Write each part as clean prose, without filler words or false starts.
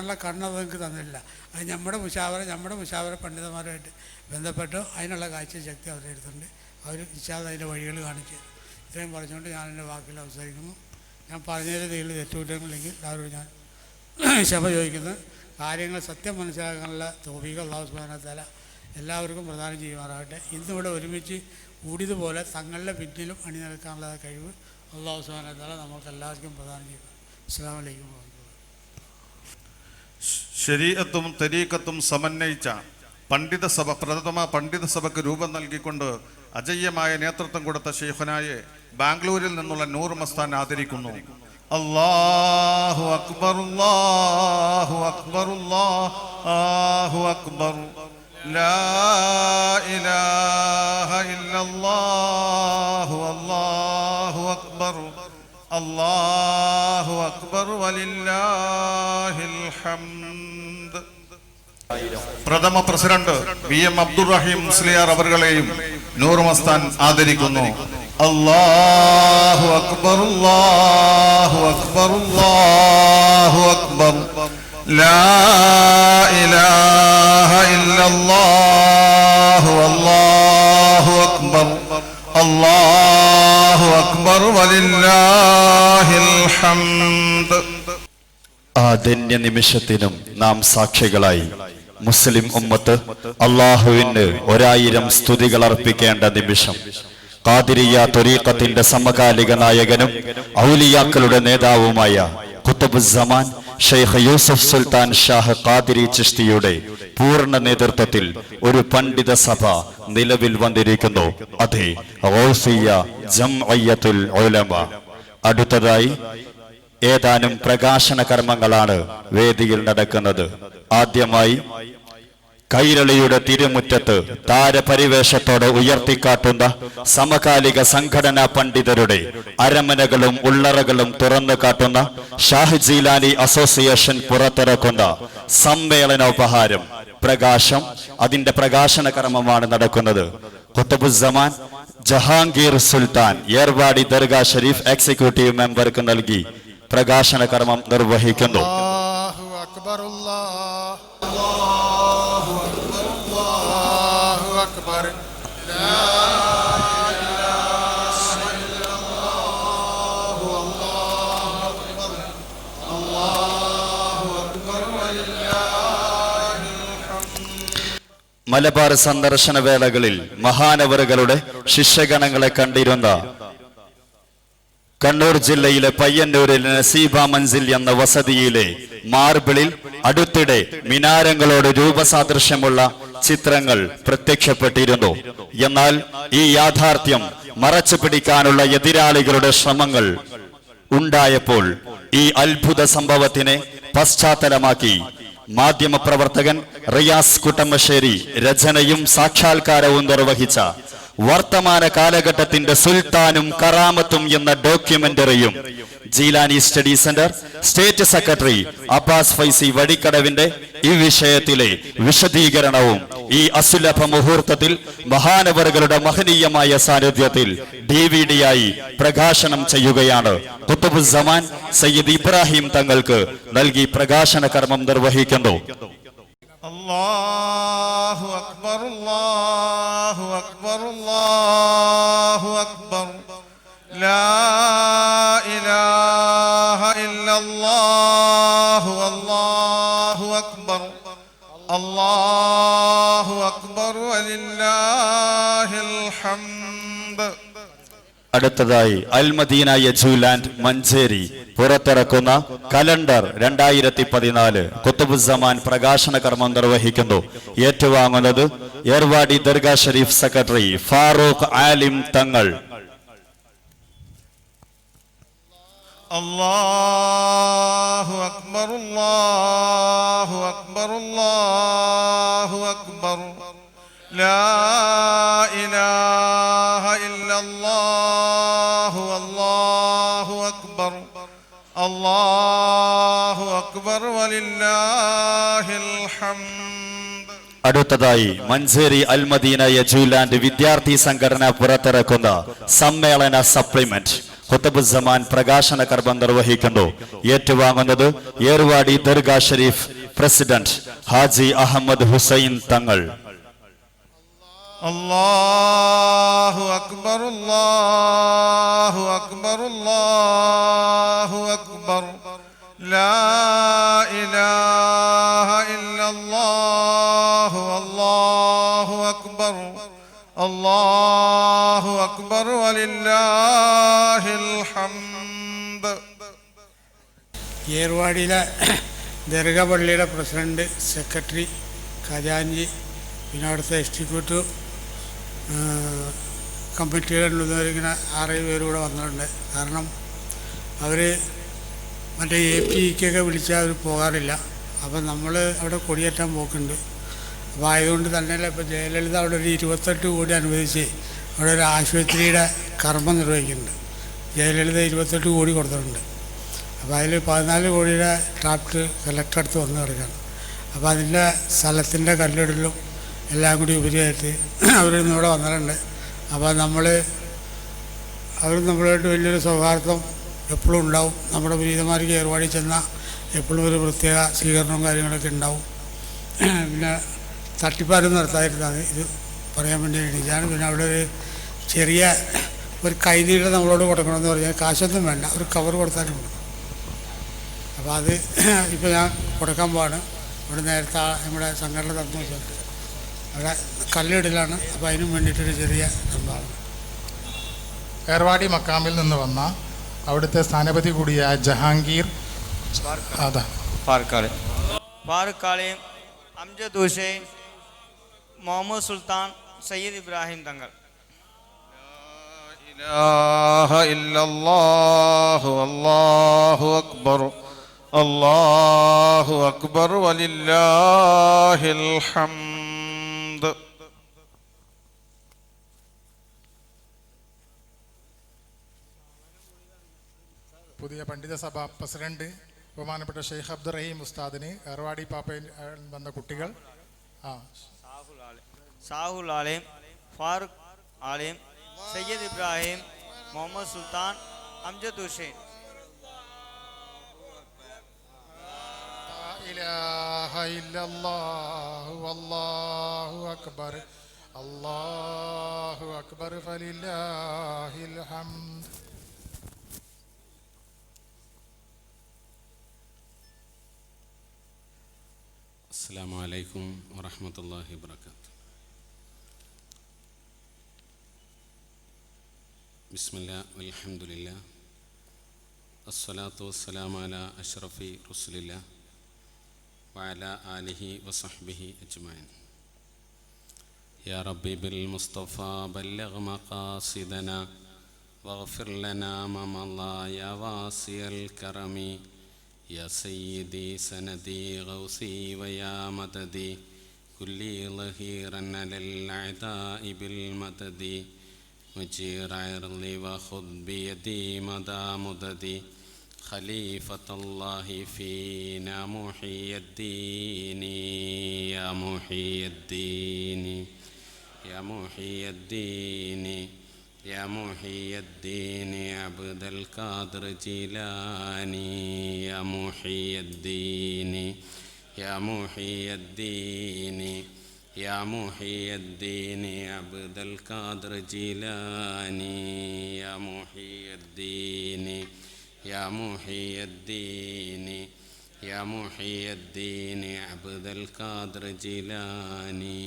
ഉള്ള കണ്ണത് നിങ്ങൾക്ക് തന്നില്ല. അത് നമ്മുടെ മുശാവറ പണ്ഡിതന്മാരുമായിട്ട് ബന്ധപ്പെട്ട് അതിനുള്ള കാഴ്ചശക്തി അവരുടെ അടുത്തുണ്ട്. അവർ ഇച്ചാതെ അതിൻ്റെ വഴികൾ കാണിച്ചു തരും. ഇത്രയും പറഞ്ഞുകൊണ്ട് ഞാൻ എൻ്റെ വാക്കിൽ അവസാനിക്കുന്നു. ഞാൻ പറഞ്ഞതിൽ നിങ്ങൾ തെറ്റുകുറ്റങ്ങളില്ലെങ്കിൽ എല്ലാവരോടും ഞാൻ ക്ഷമ ചോദിക്കുന്നത്. കാര്യങ്ങൾ സത്യം മനസ്സിലാക്കാനുള്ള തൗഫീഖ് അല്ലാഹു സുബ്ഹാനഹു വ തആല എല്ലാവർക്കും പ്രദാനം ചെയ്യുമാറാകട്ടെ. ഇന്നിവിടെ ഒരുമിച്ച് കൂടിയതുപോലെ തങ്ങളുടെ പിന്നിലും അണിനിരക്കാനുള്ള കഴിവ് അല്ലാഹു സുബ്ഹാനഹു വ തആല നമുക്ക് എല്ലാവർക്കും പ്രദാനം ചെയ്യും. അസ്സലാമു അലൈക്കും. ശരീഅത്തും തരീഖത്തും സമന്വയിച്ച പണ്ഡിതസഭ പ്രഥമ പണ്ഡിതസഭയ്ക്ക് രൂപം നൽകിക്കൊണ്ട് അജയ്യമായ നേതൃത്വം കൊടുത്ത ശൈഖുനായെ ബാംഗ്ലൂരിൽ നിന്നുള്ള നൂർ മസ്താൻ ആദരിക്കുന്നു. അല്ലാഹു അക്ബർ, അല്ലാഹു അക്ബർ, അല്ലാഹു അക്ബർ, ലാ ഇലാഹ ഇല്ലല്ലാഹു, അല്ലാഹു അക്ബർ, അല്ലാഹു അക്ബർ, വലില്ലാഹിൽ ഹംദ്. പ്രഥമ പ്രസിഡന്റ് VM അബ്ദുറഹീം മുസ്ലിയാർ അവர்களെയും നൂർ മസ്താൻ ആദരിക്കുന്നു. അല്ലാഹു അക്ബർ, അല്ലാഹു അക്ബർ, അല്ലാഹു അക്ബർ, ലാ ഇലാഹ ഇല്ലല്ലാഹു, അല്ലാഹു അക്ബർ, അല്ലാഹു അക്ബർ, വലില്ലാഹിൽ ഹംദ്. ആ ധന്യ നിമിഷത്തിനും നാം സാക്ഷികളായി. മുസ്ലിം ഉമ്മത്ത് അള്ളാഹുവിന് 1000 സ്തുതികൾ അർപ്പിക്കേണ്ട നിമിഷം. ഖാദിരിയ ത്വരീഖത്തിന്റെ സമകാലിക നായകനും ഔലിയാക്കളുടെ നേതാവുമായ ഖുത്ബുസ്സമാൻ ഷെയ്ഖ് യൂസുഫ് സുൽത്താൻ ഷാഹ് ഖാദിരി ചിശ്തിയുടെ പൂർണ്ണ നേതൃത്വത്തിൽ ഒരു പണ്ഡിത സഭ നിലവിൽ വന്നിരിക്കുന്നു. അതെ, ഗൗസിയ്യ ജംഇയ്യത്തുൽ ഉലമ. അടുത്തതായി ഏതാനും പ്രകാശന കർമ്മങ്ങളാണ് വേദിയിൽ നടക്കുന്നത്. ആദ്യമായി കൈരളിയുടെ തിരുമുറ്റത്ത് താരപരിവേഷത്തോടെ ഉയർത്തിക്കാട്ടുന്ന സമകാലിക സംഘടനാ പണ്ഡിതരുടെ അരമനകളും ഉള്ളറകളും തുറന്നു കാട്ടുന്ന ഷാഹ് ജീലാനി അസോസിയേഷൻ പുറത്തിറക്കുന്ന സമ്മേളനോപഹാരം പ്രകാശം, അതിന്റെ പ്രകാശന കർമ്മമാണ് നടക്കുന്നത്. ഖുത്ബുസ്സമാൻ ജഹാംഗീർ സുൽത്താൻ ഏർവാടി ദർഗാ ഷരീഫ് എക്സിക്യൂട്ടീവ് മെമ്പർക്ക് നൽകി പ്രകാശന കർമ്മം നിർവഹിക്കുന്നു. അല്ലാഹു അക്ബർ, അല്ലാഹു അക്ബർ, അല്ലാഹു അക്ബർ, ലാ ഇലാഹ ഇല്ലല്ലാഹു, അല്ലാഹു അക്ബർ, അല്ലാഹു അക്ബർ, വലില്ലാഹിൽ ഹംദ്. മലബാർ സന്ദർശന വേളകളിൽ മഹാനവറുകളുടെ ശിഷ്യഗണങ്ങളെ കണ്ടിരുന്ന കണ്ണൂർ ജില്ലയിലെ പയ്യന്നൂരിൽ നസീബ മൻസിൽ എന്ന വസതിയിലെ മാർബിളിൽ അടുത്തിടെ മിനാരങ്ങളോട് രൂപസാദൃശ്യമുള്ള ചിത്രങ്ങൾ പ്രത്യക്ഷപ്പെട്ടിരുന്നു. എന്നാൽ ഈ യാഥാർത്ഥ്യം മറച്ചു പിടിക്കാനുള്ള എതിരാളികളുടെ ശ്രമങ്ങൾ ഉണ്ടായപ്പോൾ ഈ അത്ഭുത സംഭവത്തിനെ പശ്ചാത്തലമാക്കി മാധ്യമപ്രവർത്തകൻ റിയാസ് കുട്ടമ്മശ്ശേരി രചനയും സാക്ഷാത്കാരവും നിർവഹിച്ച വർത്തമാന കാലഘട്ടത്തിന്റെ സുൽത്താനും കറാമത്തും എന്ന ഡോക്യുമെന്ററിയും Jilani study centre state secretary Abbas Faizy വടിക്കടവിന്റെ ഈ വിഷയത്തിലെ വിശദീകരണവും ഈ അസുലഭ മുഹൂർത്തത്തിൽ മഹാനവറുകളുടെ മഹനീയമായ സാന്നിധ്യത്തിൽ DVD ആയി പ്രകാശനം ചെയ്യുകയാണ്. ഖുത്ബുസ്സമാൻ സയ്യിദ് ഇബ്രാഹിം തങ്ങൾക്ക് നൽകി പ്രകാശന കർമ്മം നിർവഹിക്കുന്നു. അല്ലാഹു അക്ബർ, അല്ലാഹു അക്ബർ, അല്ലാഹു അക്ബർ, ലാ ഇലാഹ ഇല്ലല്ലാഹു, അല്ലാഹു അക്ബർ, അല്ലാഹു അക്ബർ, വലില്ലാഹിൽ ഹംദ്. അടുത്തതായി അൽ മദീന യജൂലാൻഡ് മഞ്ചേരി പുറത്തിറക്കുന്ന കലണ്ടർ 2014 ഖുത്ബുസ്സമാൻ പ്രകാശന കർമ്മം നിർവഹിക്കുന്നു. ഏറ്റുവാങ്ങുന്നത് ഏർവാടി ദർഗാ ഷരീഫ് സെക്രട്ടറി ഫാറൂഖ് ആലിം തങ്ങൾ. അല്ലാഹു അക്ബർ, അല്ലാഹു അക്ബർ, അല്ലാഹു അക്ബർ, ലാ ഇലാഹ ഇല്ലല്ലാഹു, അല്ലാഹു അക്ബർ, അല്ലാഹു അക്ബർ, വലില്ലാഹിൽ ഹംദ്. അടുത്തതായി മഞ്ചേരി അൽ മദീന യജൂലാൻഡ് വിദ്യാർത്ഥി സംഘടന പുറത്തിറക്കുന്ന സമ്മേളന സപ്ലിമെന്റ് ഖുത്ബുസ്സമാൻ പ്രകാശന കർമ്മം നിർവഹിക്കുന്നു. ഏറ്റുവാങ്ങുന്നത് ഏർവാടി ദർഗാ ഷരീഫ് പ്രസിഡന്റ് ഹാജി അഹമ്മദ് ഹുസൈൻ തങ്ങൾ. അല്ലാഹു അക്ബർ അല്ലാഹു അക്ബർ അല്ലാഹു അക്ബർ ലാ ഇലാഹ ഇല്ലല്ലാഹു അല്ലാഹു അക്ബർ അല്ലാഹു അക്ബർ വലില്ലാഹിൽ ഹംദ്. ഏർവാടിയിലെ ദർഗ പള്ളിയുടെ പ്രസിഡന്റ്, സെക്രട്ടറി, ഖജാൻജി, പിന്നെ അവിടുത്തെ എക്സിക്യൂട്ടീവ് കമ്മിറ്റിയുടെ ഇങ്ങനെ 6 പേര് കൂടെ വന്നിട്ടുണ്ട്. കാരണം അവർ മറ്റേ APക്കൊക്കെ വിളിച്ചാൽ അവർ പോകാറില്ല. അപ്പം നമ്മൾ അവിടെ കൊടിയേറ്റാൻ പോക്കുണ്ട്. അപ്പോൾ ആയതുകൊണ്ട് തന്നെയല്ല ഇപ്പോൾ ജയലളിത അവിടെ ഒരു 28 കോടി അനുവദിച്ച് അവിടെ ഒരു ആശുപത്രിയുടെ കർമ്മം നിർവഹിക്കുന്നുണ്ട്. ജയലളിത 28 കോടി കൊടുത്തിട്ടുണ്ട്. അപ്പോൾ അതിൽ 14 കോടിയുടെ ഡ്രാഫ്റ്റ് കളക്ടർ അടുത്ത് വന്ന് കിടക്കുകയാണ്. അപ്പോൾ അതിൻ്റെ സ്ഥലത്തിൻ്റെ കല്ലിടലും എല്ലാം കൂടി ഉപരിയായിട്ട് അവരിന്ന് ഇവിടെ വന്നിട്ടുണ്ട്. അപ്പോൾ അവർ നമ്മളായിട്ട് വലിയൊരു സൗഹാർദ്ദം എപ്പോഴും ഉണ്ടാവും. നമ്മുടെ വിനീതന്മാർക്ക് ഏർവാടി ചെന്നാൽ എപ്പോഴും ഒരു പ്രത്യേക സ്വീകരണവും കാര്യങ്ങളൊക്കെ ഉണ്ടാവും. പിന്നെ തട്ടിപ്പാരും നടത്താതിരുന്നാണ് ഇത് പറയാൻ വേണ്ടി എണീച്ചാണ്. പിന്നെ അവിടെ ഒരു ചെറിയ ഒരു കൈനീട്ടം നമ്മളോട് കൊടുക്കണമെന്ന് പറഞ്ഞാൽ കാശൊന്നും വേണ്ട, ഒരു കവർ കൊടുത്താലുണ്ട്. അപ്പോൾ അത് ഇപ്പോൾ ഞാൻ കൊടുക്കാൻ പോവാണ്. ഇവിടെ നേരത്തെ നമ്മുടെ സംഘടന തന്നു വെച്ചിട്ട് അവിടെ കല്ലിടലാണ്. അപ്പോൾ അതിനും വേണ്ടിയിട്ടൊരു ചെറിയ സംഭവമാണ്. ഏർവാടി മക്കാമിൽ നിന്ന് വന്ന അവിടുത്തെ സ്ഥാനപതി കൂടിയായ ജഹാംഗീർ ഫാറൂഖ് അംജദ് ഹുസൈൻ, മുഹമ്മദ് സുൽത്താൻ, സയ്യിദ് ഇബ്രാഹിം തങ്ങൾ. ഇലാഹ ഇല്ലല്ലാഹു അല്ലാഹു അക്ബർ അല്ലാഹു അക്ബർ വലില്ലാഹിൽ ഹംദ്. പുതിയ പണ്ഡിത സഭ പ്രസിഡന്റ് ബഹുമാനപ്പെട്ട ഷെയ്ഖ് അബ്ദുറഹീം ഉസ്താദിന് ഏർവാടി പാപ്പയിൽ വന്ന കുട്ടികൾ സാഹുൽ ആലിം, ഫാറൂഖ് ആലിം, സയ്യിദ് ഇബ്രാഹിം, മുഹമ്മദ് സുൽത്താൻ, അംജദ് ഹുസൈൻ. ഇലാഹ ഇല്ലല്ലാഹു വല്ലാഹു അക്ബർ അല്ലാഹു അക്ബർ ഫലില്ലാഹിൽ ഹംദ്. അസ്സലാമു അലൈക്കും വറഹ്മത്തുള്ളാഹി വബറകാതുഹു. ബിസ്മില്ലാഹ് വൽഹംദുലില്ലാഹ് അസ്സലാത്തു വസ്സലാമു അലാ അഷ്റഫി റസൂലില്ലാഹ് വഅലാ ആലിഹി വസഹ്ബിഹി അജ്മഈൻ. യാ റബ്ബി ബിൽ മുസ്തഫാ ബല്ലഗ് മഖാസിദനാ വഗ്ഫിർ ലനാ മാ മളാ യാ വാസിയൽ കറമി യാ സയ്യിദി സനദി ഗൗസി വയാ മദദി കുല്ലി ലഹീറൻ അലൽ അഅദാഇ ബിൽ മദദി മുജീർ അർളി വഖുദ് ബിയദി മദാ മുദദി ഖലീഫത്തല്ലാഹി ഫീനാ മുഹിയദ്ദീനി യാ മുഹിയദ്ദീനി യാ മുഹിയദ്ദീനി يا محي الدين عبد القادر جيلاني يا محي الدين يا محي الدين يا محي الدين عبد القادر جيلاني يا محي الدين يا محي الدين يا محي الدين عبد القادر جيلاني.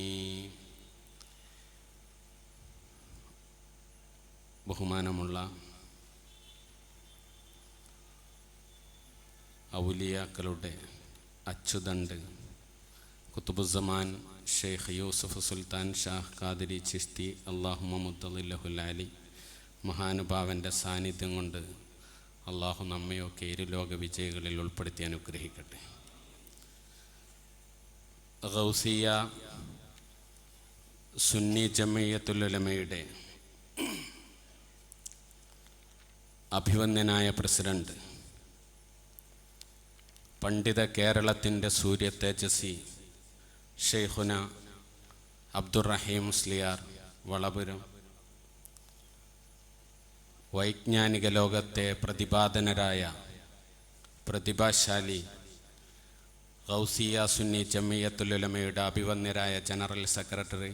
ബഹുമാനമുള്ള ഔലിയാക്കളുടെ അച്ചുതണ്ട് ഖുത്ബുസ്സമാൻ ഷെയ്ഖ് യൂസുഫ് സുൽത്താൻ ഷാഹ് ഖാദിരി ചിശ്തി അല്ലാഹുമ്മ മുദ്ദല്ലിഹുൽ അലി മഹാനുഭാവൻ്റെ സാന്നിധ്യം കൊണ്ട് അള്ളാഹു നമ്മയൊക്കെ ഇരുലോക വിജയികളിൽ ഉൾപ്പെടുത്തി അനുഗ്രഹിക്കട്ടെ. ഗൗസിയ സുന്നി ജമിയത്തുൽ ഉലമയുടെ അഭിവന്ദ്യനായ പ്രസിഡന്റ്, പണ്ഡിത കേരളത്തിൻ്റെ സൂര്യ തേജസ്വി ഷെയ്ഖുന അബ്ദുറഹീം മുസ്ലിയാർ വളപുരം, വൈജ്ഞാനിക ലോകത്തെ പ്രതിപാദനരായ പ്രതിഭാശാലി ഗൗസിയ സുന്നി ജമിയത്തുൽ ഉലമയുടെ അഭിവന്യരായ ജനറൽ സെക്രട്ടറി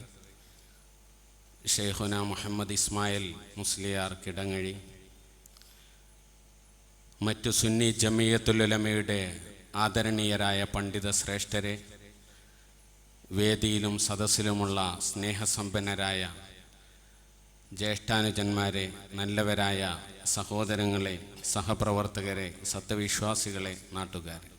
ഷെയ്ഖുന മുഹമ്മദ് ഇസ്മായിൽ മുസ്ലിയാർ കിടങ്ങഴി, മറ്റു സുന്നി ജമിയത്തുൽ ഉലമയുടെ ആദരണീയരായ പണ്ഡിത ശ്രേഷ്ഠരെ, വേദിയിലും സദസ്സിലുമുള്ള സ്നേഹസമ്പന്നരായ ജ്യേഷ്ഠാനുജന്മാരെ, നല്ലവരായ സഹോദരങ്ങളെ, സഹപ്രവർത്തകരെ, സത്യവിശ്വാസികളെ, നാട്ടുകാരെ,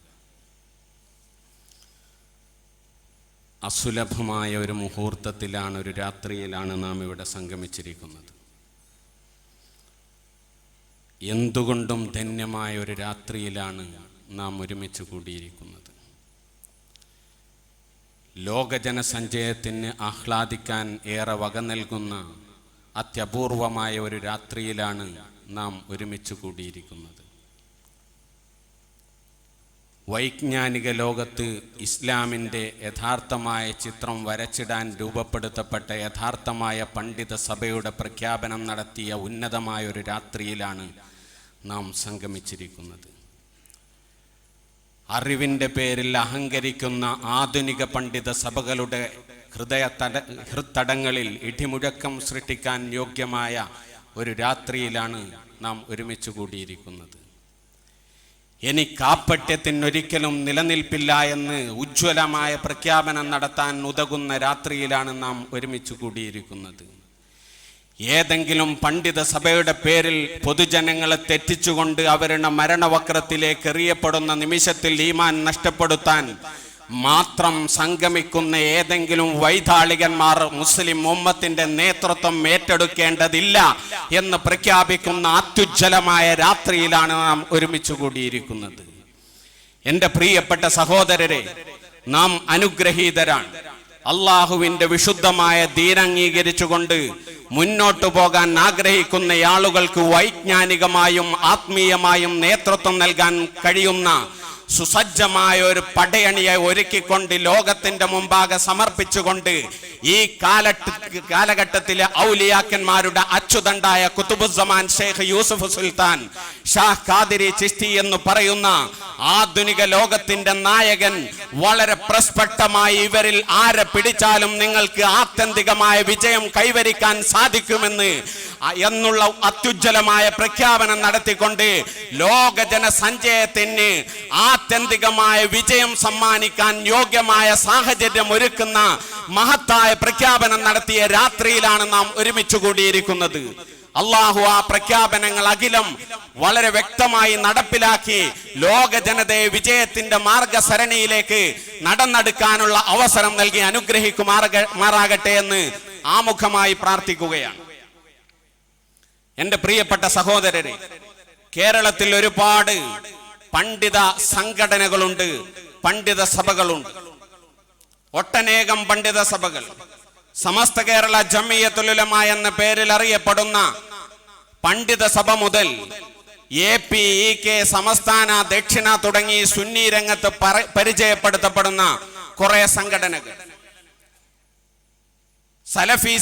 അസുലഭമായ ഒരു മുഹൂർത്തത്തിലാണ്, ഒരു രാത്രിയിലാണ് നാം ഇവിടെ സംഗമിച്ചിരിക്കുന്നത്. എന്തുകൊണ്ടും ധന്യമായ ഒരു രാത്രിയിലാണ് നാം ഒരുമിച്ച് കൂടിയിരിക്കുന്നത്. ലോകജനസഞ്ചയത്തിന് ആഹ്ലാദിക്കാൻ ഏറെ വക നൽകുന്ന അത്യപൂർവമായ ഒരു രാത്രിയിലാണ് നാം ഒരുമിച്ച് കൂടിയിരിക്കുന്നത്. വൈജ്ഞാനിക ലോകത്ത് ഇസ്ലാമിൻ്റെ യഥാർത്ഥമായ ചിത്രം വരച്ചിടാൻ രൂപപ്പെടുത്തപ്പെട്ട യഥാർത്ഥമായ പണ്ഡിത സഭയുടെ പ്രഖ്യാപനം നടത്തിയ ഉന്നതമായ ഒരു രാത്രിയിലാണ് നാം സംഗമിച്ചിരിക്കുന്നത്. അറിവിൻ്റെ പേരിൽ അഹങ്കരിക്കുന്ന ആധുനിക പണ്ഡിത സഭകളുടെ ഹൃത്തടങ്ങളിൽ ഇടിമുഴക്കം സൃഷ്ടിക്കാൻ യോഗ്യമായ ഒരു രാത്രിയിലാണ് നാം ഒരുമിച്ച് കൂടിയിരിക്കുന്നത്. ഇനി കാപ്പട്യത്തിനൊരിക്കലും നിലനിൽപ്പില്ല എന്ന് ഉജ്ജ്വലമായ പ്രഖ്യാപനം നടത്താൻ ഉതകുന്ന രാത്രിയിലാണ് നാം ഒരുമിച്ച് കൂടിയിരിക്കുന്നത്. ഏതെങ്കിലും പണ്ഡിത സഭയുടെ പേരിൽ പൊതുജനങ്ങളെ തെറ്റിച്ചുകൊണ്ട് അവരുടെ മരണവക്രത്തിലേക്ക് എറിയപ്പെടുന്ന നിമിഷത്തിൽ ഈമാൻ നഷ്ടപ്പെടുത്താൻ മാത്രം സംഗമിക്കുന്ന ഏതെങ്കിലും വൈതാളികന്മാർ മുസ്ലിം ഉമ്മത്തിന്റെ നേതൃത്വം ഏറ്റെടുക്കേണ്ടതില്ല എന്ന് പ്രഖ്യാപിക്കുന്ന അത്യുജ്വലമായ രാത്രിയിലാണ് നാം ഒരുമിച്ച് കൂടിയിരിക്കുന്നത്. എൻ്റെ പ്രിയപ്പെട്ട സഹോദരരെ, നാം അനുഗ്രഹീതരാണ്. അള്ളാഹുവിൻ്റെ വിശുദ്ധമായ ദീൻ അംഗീകരിച്ചുകൊണ്ട് മുന്നോട്ടു പോകാൻ ആഗ്രഹിക്കുന്ന ആളുകൾക്ക് വൈജ്ഞാനികമായും ആത്മീയമായും നേതൃത്വം നൽകാൻ കഴിയുന്ന സുസജ്ജമായ ഒരു പടയണിയെ ഒരുക്കിക്കൊണ്ട് ലോകത്തിന്റെ മുമ്പാകെ സമർപ്പിച്ചുകൊണ്ട് ഈ കാലഘട്ടത്തിലെ ഔലിയാക്കന്മാരുടെ അച്ചുതണ്ടായ കുതുബുസ്സമാൻ ഷെയ്ഖ് യൂസുഫ് സുൽത്താൻ ഷാഹ് ഖാദിരി ചിശ്തി എന്ന് പറയുന്ന ആധുനിക ലോകത്തിന്റെ നായകൻ വളരെ പ്രസ്ഫുടമായി ഇവരിൽ ആരെ പിടിച്ചാലും നിങ്ങൾക്ക് ആത്യന്തികമായ വിജയം കൈവരിക്കാൻ സാധിക്കുമെന്ന് എന്നുള്ള അത്യുജ്വലമായ പ്രഖ്യാപനം നടത്തിക്കൊണ്ട് ലോക ജനസഞ്ചയത്തിന് ആത്യന്തികമായ വിജയം സമ്മാനിക്കാൻ യോഗ്യമായ സാഹചര്യം ഒരുക്കുന്ന മഹത്തായ പ്രഖ്യാപനം നടത്തിയ രാത്രിയിലാണ് നാം ഒരുമിച്ച് കൂടിയിരിക്കുന്നത്. അള്ളാഹു ആ പ്രഖ്യാപനങ്ങൾ അഖിലം വളരെ വ്യക്തമായി നടപ്പിലാക്കി ലോക ജനതയെ വിജയത്തിന്റെ മാർഗസരണിയിലേക്ക് നടന്നെടുക്കാനുള്ള അവസരം നൽകി അനുഗ്രഹിക്കുമാറാകട്ടെ എന്ന് ആമുഖമായി പ്രാർത്ഥിക്കുകയാണ്. എൻ്റെ പ്രിയപ്പെട്ട സഹോദരരെ, കേരളത്തിൽ ഒരുപാട് പണ്ഡിത സംഘടനകളുണ്ട്, പണ്ഡിത സഭകളുണ്ട്. ഒട്ടനേകം പണ്ഡിത സഭകൾ, സമസ്ത കേരള ജമിയത്തുൽ ഉലമ എന്ന പേരിൽ അറിയപ്പെടുന്ന പണ്ഡിത സഭ മുതൽ AP, EK, സംസ്ഥാന, ദക്ഷിണ തുടങ്ങി സുന്നി രംഗത്ത് പരിചയപ്പെടുത്തപ്പെടുന്ന കുറെ സംഘടനകൾ, സലഫി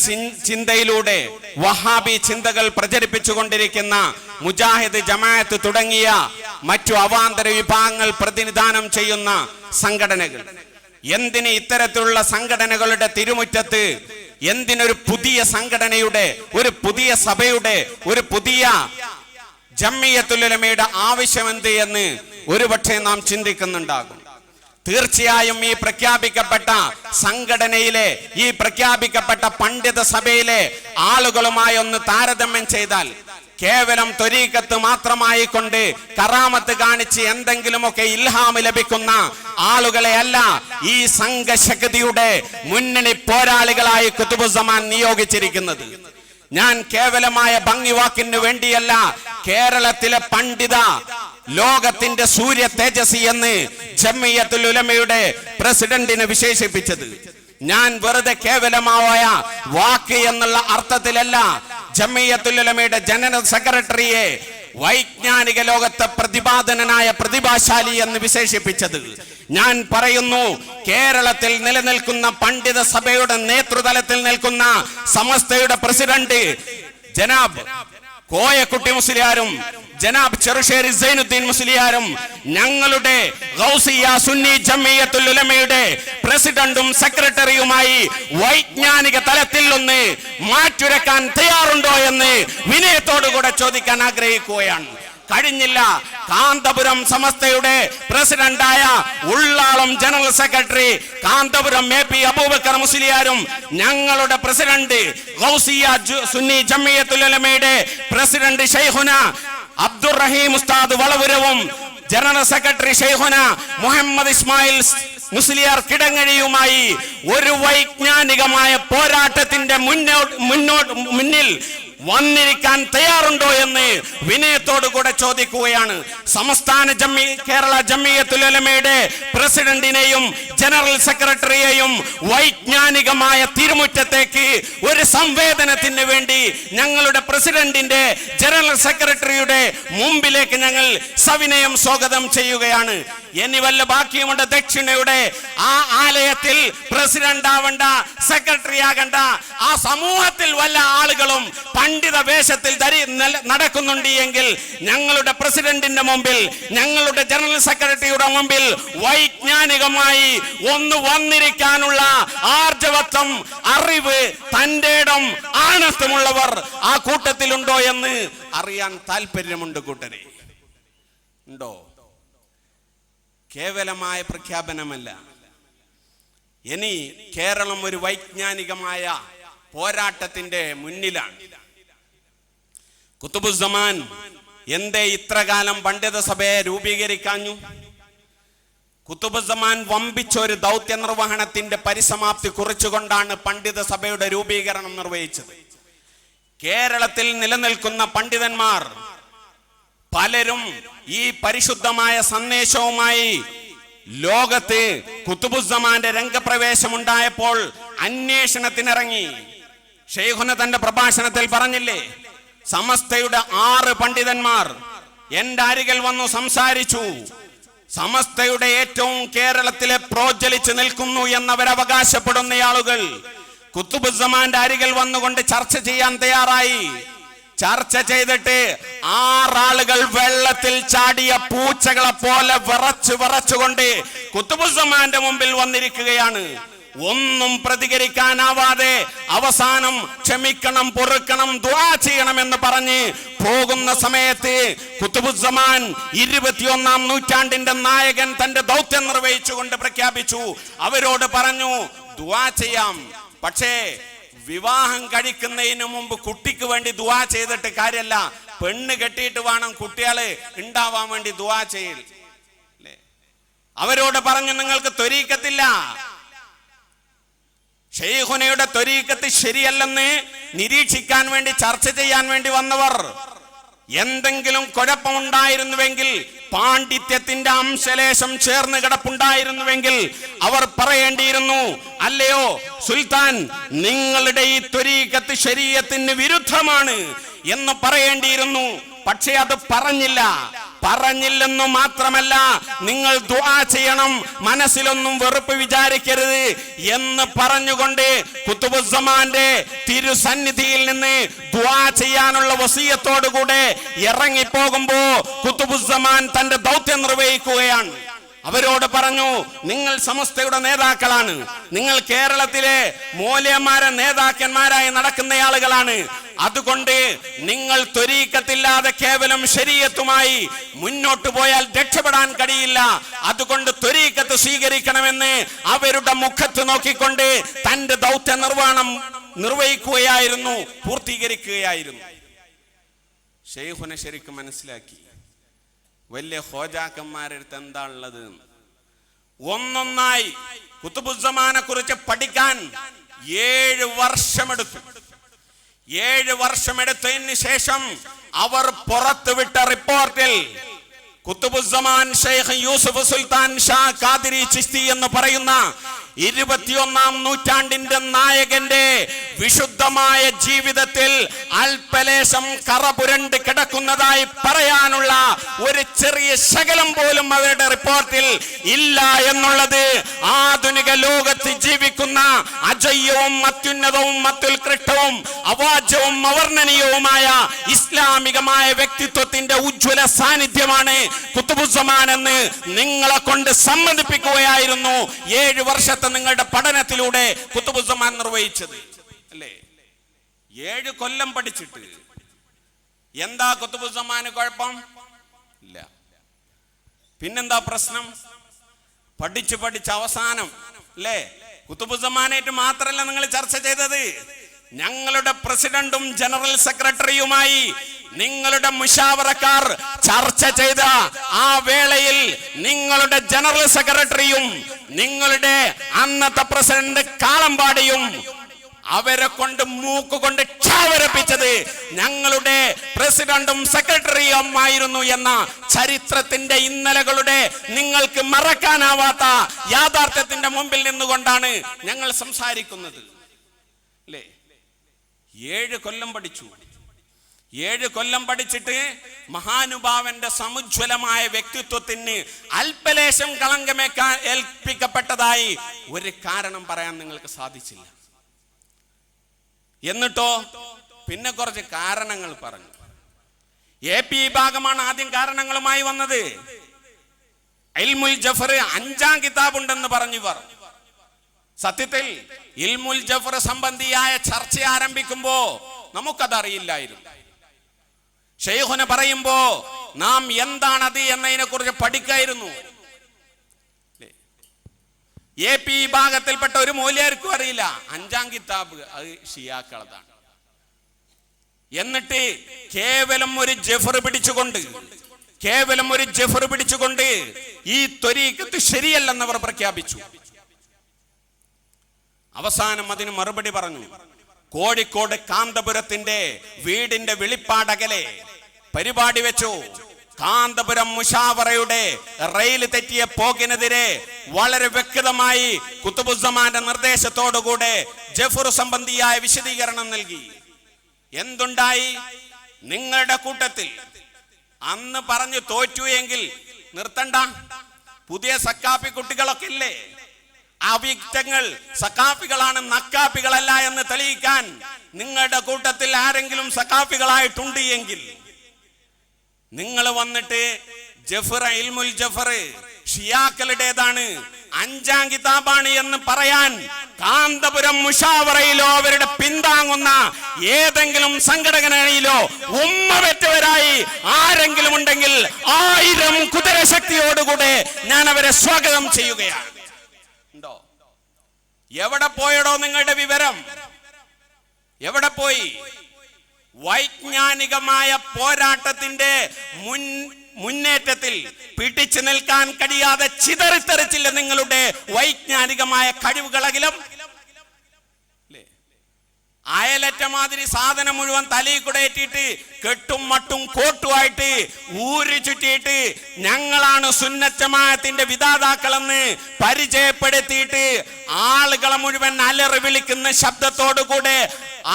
ചിന്തയിലൂടെ വഹാബി ചിന്തകൾ പ്രചരിപ്പിച്ചുകൊണ്ടിരിക്കുന്ന മുജാഹിദ് ജമാഅത്ത് തുടങ്ങിയ മറ്റു അവാന്തര വിഭാഗങ്ങൾ പ്രതിനിധാനം ചെയ്യുന്ന സംഘടനകൾ. എന്തിന് ഇത്തരത്തിലുള്ള സംഘടനകളുടെ തിരുമുറ്റത്ത് എന്തിനൊരു പുതിയ സംഘടനയുടെ, ഒരു പുതിയ സഭയുടെ, ഒരു പുതിയ ജമിയത്തുൽ ഉലമയുടെ ആവശ്യമെന്ത് എന്ന് ഒരുപക്ഷെ നാം ചിന്തിക്കുന്നുണ്ടാകും. തീർച്ചയായും ഈ പ്രഖ്യാപിക്കപ്പെട്ട സംഘടനയിലെ, ഈ പ്രഖ്യാപിക്കപ്പെട്ട പണ്ഡിത സഭയിലെ ആളുകളുമായി ഒന്ന് താരതമ്യം ചെയ്താൽ കേവലം ത്വരീഖത്ത് മാത്രമായി കൊണ്ട് കറാമത്ത് കാണിച്ച് എന്തെങ്കിലുമൊക്കെ ഇൽഹാം ലഭിക്കുന്ന ആളുകളെ അല്ല ഈ സംഘശക്തിയുടെ മുന്നണി പോരാളികളായി കുതുബുസ്സമാൻ നിയോഗിച്ചിരിക്കുന്നത്. ഞാൻ കേവലമായ ഭംഗിവാക്കിന് വേണ്ടിയല്ല കേരളത്തിലെ പണ്ഡിത ലോകത്തിന്റെ സൂര്യ തേജസ്വി എന്ന് ജമിയത്തുൽ ഉലമയുടെ പ്രസിഡന്റിനെ വിശേഷിപ്പിച്ചത്. ഞാൻ വെറുതെ കേവലമായ വാക്ക് എന്നുള്ള അർത്ഥത്തിലല്ല ജമിയത്തുൽ ഉലമയുടെ ജനറൽ സെക്രട്ടറിയെ വൈജ്ഞാനിക ലോകത്തെ പ്രതിപാദനനായ പ്രതിഭാശാലി എന്ന് വിശേഷിപ്പിച്ചത്. ഞാൻ പറയുന്നു, കേരളത്തിൽ നിലനിൽക്കുന്ന പണ്ഡിത സഭയുടെ നേതൃതലത്തിൽ നിൽക്കുന്ന സമസ്തയുടെ പ്രസിഡന്റ് ജനാബ് കോയക്കുട്ടി മുസ്ലിയാരും ജനാബ് ചെറുശ്ശേരി സൈനുദ്ദീൻ മുസ്ലിയാരും ഞങ്ങളുടെ ഗൗസിയ സുന്നി ജമിയത്തുൽ ഉലമയുടെ പ്രസിഡന്റും സെക്രട്ടറിയുമായി വൈജ്ഞാനിക തലത്തിൽ ഒന്ന് മാറ്റുരക്കാൻ തയ്യാറുണ്ടോ എന്ന് വിനയത്തോടുകൂടെ ചോദിക്കാൻ ആഗ്രഹിക്കുകയാണ്. കഴിഞ്ഞില്ല. കാന്തപുരം സമസ്തയുടെ പ്രസിഡന്റായ Ullal general secretary Kanthapuram AP Abubakar മുസ്ലിയാരും ഞങ്ങളുടെ പ്രസിഡന്റ് ഗൗസിയ സുന്നി ജമിയത്തുൽ ഉലമയുടെ പ്രസിഡന്റ് ശൈഖുന അബ്ദുറഹീം ഉസ്താദ് വളവുരവും ജനറൽ സെക്രട്ടറി ശൈഖുന മുഹമ്മദ് ഇസ്മായിൽ മുസ്ലിയാർ കിടങ്ങഴിയുമായി ഒരു വൈജ്ഞാനികമായ പോരാട്ടത്തിന്റെ മുന്നിൽ വന്നിരിക്കാൻ തയ്യാറുണ്ടോ എന്ന് വിനയത്തോടു കൂടെ ചോദിക്കുകയാണ്. സംസ്ഥാന കേരള ജമിയത്തുൽ ഉലമയുടെ പ്രസിഡന്റിനെയും ജനറൽ സെക്രട്ടറിയെയും വൈജ്ഞാനികമായ തിരുമുറ്റത്തേക്ക് ഒരു സംവേദനത്തിന് വേണ്ടി ഞങ്ങളുടെ പ്രസിഡന്റിന്റെ ജനറൽ സെക്രട്ടറിയുടെ മുമ്പിലേക്ക് ഞങ്ങൾ സവിനയം സ്വാഗതം ചെയ്യുകയാണ്. ഇനി വല്ല ബാക്കിയുമുണ്ട് ദക്ഷിണയുടെ ആ ആലയത്തിൽ പ്രസിഡന്റ് ആവണ്ട, സെക്രട്ടറി ആകണ്ട, ആ സമൂഹത്തിൽ വല്ല ആളുകളും പണ്ഡിത വേഷത്തിൽ നടക്കുന്നുണ്ട് എങ്കിൽ ഞങ്ങളുടെ പ്രസിഡന്റിന്റെ മുമ്പിൽ, ഞങ്ങളുടെ ജനറൽ സെക്രട്ടറിയുടെ മുമ്പിൽ വൈജ്ഞാനികമായി ഒന്ന് വന്നിരിക്കാനുള്ള ആർജവത്വം, അറിവ്, തന്റെ ഇടം, ആണത്വമുള്ളവർ ആ കൂട്ടത്തിലുണ്ടോ എന്ന് അറിയാൻ താല്പര്യമുണ്ട് കൂട്ടരെ. ഉണ്ടോ? കേവലമായ പ്രഖ്യാപനമല്ല. ഇനി കേരളം ഒരു വൈജ്ഞാനികമായ പോരാട്ടത്തിന്റെ മുന്നിലാണ്. കുത്തുബുസ്സമാൻ എന്തേ ഇത്രകാലം പണ്ഡിത സഭയെ രൂപീകരിക്കാഞ്ഞു? കുത്തുബുസ്സമാൻ വമ്പിച്ച ഒരു ദൗത്യ നിർവഹണത്തിന്റെ പരിസമാപ്തി കുറിച്ചുകൊണ്ടാണ് പണ്ഡിത സഭയുടെ രൂപീകരണം നിർവഹിച്ചത്. കേരളത്തിൽ നിലനിൽക്കുന്ന പണ്ഡിതന്മാർ പലരും ഈ പരിശുദ്ധമായ സന്ദേശവുമായി ലോകത്ത് കുത്തുബുസ്സമാന്റെ രംഗപ്രവേശം ഉണ്ടായപ്പോൾ അന്വേഷണത്തിനിറങ്ങി. ഷെയ്ഖുന തന്റെ പ്രഭാഷണത്തിൽ പറഞ്ഞില്ലേ, സമസ്തയുടെ 6 പണ്ഡിതന്മാർ എന്റെ അരികിൽ വന്നു സംസാരിച്ചു. സമസ്തയുടെ ഏറ്റവും കേരളത്തിലെ പ്രോജ്വലിച്ച് നിൽക്കുന്നു എന്നവരവകാശപ്പെടുന്ന ആളുകൾ കുത്തുബുസ്സമാന്റെ അരികിൽ വന്നുകൊണ്ട് ചർച്ച ചെയ്യാൻ തയ്യാറായി. ചർച്ച ചെയ്തിട്ട് 6 ആളുകൾ വെള്ളത്തിൽ ചാടിയ പൂച്ചകളെ പോലെ വിറച്ചുകൊണ്ട് കുത്തുബുസ്സമാന്റെ മുമ്പിൽ വന്നിരിക്കുകയാണ്. ഒന്നും പ്രതികരിക്കാനാവാതെ അവസാനം ക്ഷമിക്കണം, പൊറുക്കണം, ദുആ ചെയ്യണമെന്ന് പറഞ്ഞ് പോകുന്ന സമയത്ത് കുത്തുബുസ്സമാൻ 21-ാം നൂറ്റാണ്ടിന്റെ നായകൻ തന്റെ ദൗത്യം നിർവഹിച്ചുകൊണ്ട് പ്രഖ്യാപിച്ചു. അവരോട് പറഞ്ഞു, ദുആ ചെയ്യാം, പക്ഷേ വിവാഹം കഴിക്കുന്നതിന് മുമ്പ് കുട്ടിക്ക് വേണ്ടി ദുആ ചെയ്തിട്ട് കാര്യമല്ല, പെണ്ണ് കെട്ടിയിട്ട് വേണം കുട്ടികള് ഉണ്ടാവാൻ വേണ്ടി ദുആ ചെയ്യൽ. അവരോട് പറഞ്ഞു, നിങ്ങൾക്ക് ത്വരീക്കത്തില്ല, ഷെയ്ഖുനയുടെ ത്വരീക്കത്ത് ശരിയല്ലെന്ന് നിരീക്ഷിക്കാൻ വേണ്ടി, ചർച്ച ചെയ്യാൻ വേണ്ടി വന്നവർ എന്തെങ്കിലും കുഴപ്പമുണ്ടായിരുന്നുവെങ്കിൽ, പാണ്ഡിത്യത്തിന്റെ അംശലേശം ചേർന്ന് കിടപ്പുണ്ടായിരുന്നുവെങ്കിൽ അവർ പറയേണ്ടിയിരുന്നു, അല്ലയോ സുൽത്താൻ, നിങ്ങളുടെ ഈ ത്വരീക്കത്ത് ശരീഅത്തിന് വിരുദ്ധമാണ് എന്ന് പറയേണ്ടിയിരുന്നു. പക്ഷെ അത് പറഞ്ഞില്ലെന്നു മാത്രമല്ല, നിങ്ങൾ ദുആ ചെയ്യണം, മനസ്സിലൊന്നും വെറുപ്പ് വിചാരിക്കരുത് എന്ന് പറഞ്ഞുകൊണ്ട് കുത്തുബുസ്സമാന്റെ തിരുസന്നിധിയിൽ നിന്ന് ദുആ ചെയ്യാനുള്ള വസിയത്തോടുകൂടെ ഇറങ്ങിപ്പോകുമ്പോ കുത്തുബുസ്സമാൻ തന്റെ ദൗത്യം നിർവഹിക്കുകയാണ്. അവരോട് പറഞ്ഞു, നിങ്ങൾ സമസ്തയുടെ നേതാക്കളാണ്, നിങ്ങൾ കേരളത്തിലെ മൂല്യന്മാരെ നേതാക്കന്മാരായി നടക്കുന്ന ആളുകളാണ്. അതുകൊണ്ട് നിങ്ങൾ ത്വരീക്കത്തില്ലാതെ കേവലം ശരീഅത്തുമായി മുന്നോട്ട് പോയാൽ രക്ഷപ്പെടാൻ കഴിയില്ല. അതുകൊണ്ട് ത്വരീക്കത്ത് സ്വീകരിക്കണമെന്ന് അവരുടെ മുഖത്ത് നോക്കിക്കൊണ്ട് തന്റെ ദൗത്യ നിർവഹണം നിർവഹിക്കുകയായിരുന്നു, പൂർത്തീകരിക്കുകയായിരുന്നു. ഷെയ്ഖുന ശരിക്കും മനസ്സിലാക്കി, വലിയ ഹോജാക്കന്മാരെടുത്ത് എന്താ ഉള്ളത്. ഒന്നൊന്നായി കുത്തുബുസ്സമാനെ കുറിച്ച് പഠിക്കാൻ 7 വർഷമെടുത്തു. 7 വർഷമെടുത്തതിന് ശേഷം അവർ പുറത്തുവിട്ട റിപ്പോർട്ടിൽ കുത്തുബുസ്സമാൻ ഷെയ്ഖ് യൂസുഫ് സുൽത്താൻ ഷാ ഖാദിരി ചിശ്തി എന്ന് പറയുന്ന 21-ാം നൂറ്റാണ്ടിന്റെ നായകന്റെ വിശുദ്ധമായ ജീവിതത്തിൽ അല്പലേശം കറപുരണ്ട് കിടക്കുന്നതായി പറയാനുള്ള ഒരു ചെറിയ ശകലം പോലും അവരുടെ റിപ്പോർട്ടിൽ ഇല്ല എന്നുള്ളത് ആധുനിക ലോകത്ത് ജീവിക്കുന്ന അജയ്യവും അത്യുന്നതവും അത്യുത്കൃഷ്ടവും അവാച്യവും അവർണ്ണനീയവുമായ ഇസ്ലാമികമായ വ്യക്തിത്വത്തിന്റെ ഉജ്ജ്വല സാന്നിധ്യമാണ് ഖുതുബുസ്സമാൻ എന്ന് നിങ്ങളെ കൊണ്ട് സമ്മതിപ്പിക്കുകയായിരുന്നു 7 വർഷത്തെ നിങ്ങളുടെ പഠനത്തിലൂടെ ഖുതുബുസ്സമാൻ നിർവഹിച്ചത് അല്ലേ? 7 കൊല്ലം പഠിച്ചിട്ട് എന്താ ഖുതുബുസ്സമാന് കുഴപ്പം? ഇല്ല. പിന്നെന്താ പ്രശ്നം? പഠിച്ച് അവസാനം അല്ലേ ഖുതുബുസ്സമാനായിട്ട് മാത്രമല്ല നിങ്ങൾ ചർച്ച ചെയ്തത്, ഞങ്ങളുടെ പ്രസിഡന്റും ജനറൽ സെക്രട്ടറിയുമായി നിങ്ങളുടെ മുശാവറക്കാർ ചർച്ച ചെയ്ത ആ വേളയിൽ നിങ്ങളുടെ ജനറൽ സെക്രട്ടറിയും നിങ്ങളുടെ അന്നത്തെ പ്രസിഡന്റ് കാളമ്പാടിയും അവരെ കൊണ്ട് മൂക്കുകൊണ്ട് ക്ഷാവരപ്പിച്ചത് ഞങ്ങളുടെ പ്രസിഡന്റും സെക്രട്ടറിയും ആയിരുന്നു എന്ന ചരിത്രത്തിന്റെ ഇന്നലകളുടെ നിങ്ങൾക്ക് മറക്കാനാവാത്ത യാഥാർത്ഥ്യത്തിന്റെ മുമ്പിൽ നിന്നുകൊണ്ടാണ് ഞങ്ങൾ സംസാരിക്കുന്നത് അല്ലേ? 7 കൊല്ലം പഠിച്ചു. 7 കൊല്ലം പഠിച്ചിട്ട് മഹാനുഭാവന്റെ സമുജ്വലമായ വ്യക്തിത്വത്തിന് അല്പലേശം കളങ്കമേക്കാൻ ഏൽപ്പിക്കപ്പെട്ടതായി ഒരു കാരണം പറയാൻ നിങ്ങൾക്ക് സാധിച്ചില്ല. എന്നിട്ടോ പിന്നെ കുറച്ച് കാരണങ്ങൾ പറഞ്ഞു. AP വിഭാഗമാണ് ആദ്യം കാരണങ്ങളുമായി വന്നത്. ഇൽമുൽ ജഫർ 5-ാം കിതാബുണ്ടെന്ന് പറഞ്ഞവർ സത്യത്തിൽ ഇൽമുൽ ജഫർ സംബന്ധിയായ ചർച്ച ആരംഭിക്കുമ്പോ നമുക്കതറിയില്ലായിരുന്നു. ഷെയ്ഖുന പറയുമ്പോ നാം എന്താണത് എന്നതിനെ കുറിച്ച് പഠിക്കായിരുന്നു. AP വിഭാഗത്തിൽപ്പെട്ട ഒരു മൗലിയാർക്കും അറിയില്ല 5-ാം കിതാബ് അത് ഷിയാക്കളതാണ്. എന്നിട്ട് കേവലം ഒരു ജഫർ പിടിച്ചുകൊണ്ട് ഈ ത്വരീഖത്ത് ശരിയല്ലെന്നവർ പ്രഖ്യാപിച്ചു. അവസാനം അതിന് മറുപടി പറഞ്ഞു. കോഴിക്കോട് കാന്തപുരത്തിന്റെ വീടിന്റെ വെളിപ്പാടകലെ പരിപാടി വെച്ചു. കാന്തപുരം മുശാവറയുടെ റെയിൽ തെറ്റിയ പോക്കിനെതിരെ വളരെ വ്യക്തമായി ഖുതുബുസ്സമാന്റെ നിർദ്ദേശത്തോടുകൂടെ ജഫർ സംബന്ധിയായ വിശദീകരണം നൽകി. എന്തുണ്ടായി? നിങ്ങളുടെ കൂട്ടത്തിൽ അന്ന് പറഞ്ഞു തോറ്റു എങ്കിൽ നിർത്തണ്ട, പുതിയ സക്കാഫി കുട്ടികളൊക്കെ ഇല്ലേ, അവിക്തങ്ങൾ സക്കാഫികളാണ് നക്കാഫികളല്ല എന്ന് തെളിയിക്കാൻ നിങ്ങളുടെ കൂട്ടത്തിൽ ആരെങ്കിലും സക്കാഫികളായിട്ടുണ്ട് എങ്കിൽ നിങ്ങൾ വന്നിട്ട് ജഫർ ഇൽമുൽ ജഫർ ഷിയാക്കളുടേതാണ് 5-ാം കിതാബാണ് എന്ന് പറയാൻ കാന്തപുരം മുശാവറയിലോ അവരുടെ പിന്താങ്ങുന്ന ഏതെങ്കിലും സംഘടനയിലോ ഉമ്മ വെറ്റവരായി ആരെങ്കിലും ഉണ്ടെങ്കിൽ 1000 കുതിരശക്തിയോടുകൂടെ ഞാൻ അവരെ സ്വാഗതം ചെയ്യുകയാണ്. ഉണ്ടോ? എവിടെ പോയടോ നിങ്ങളുടെ വിവരം? എവിടെ പോയി? വൈജ്ഞാനികമായ പോരാട്ടത്തിന്റെ മുന്നേറ്റത്തിൽ പിടിച്ചു നിൽക്കാൻ കഴിയാതെ ചിതറിത്തെറിച്ചില്ല നിങ്ങളുടെ വൈജ്ഞാനികമായ കഴിവുകളെങ്കിലും. അയലറ്റ മാതിരി സാധനം മുഴുവൻ തലയിൽ കൂടെ ഏറ്റിട്ട് കെട്ടും മട്ടും കോട്ടുമായിട്ട് ഊരി ചുറ്റിയിട്ട് ഞങ്ങളാണ് സുന്നത്ത് ജമാഅത്തിന്റെ വിധാതാക്കളെന്ന് പരിചയപ്പെടുത്തിയിട്ട് ആളുകളെ മുഴുവൻ അലറി വിളിക്കുന്ന ശബ്ദത്തോടുകൂടെ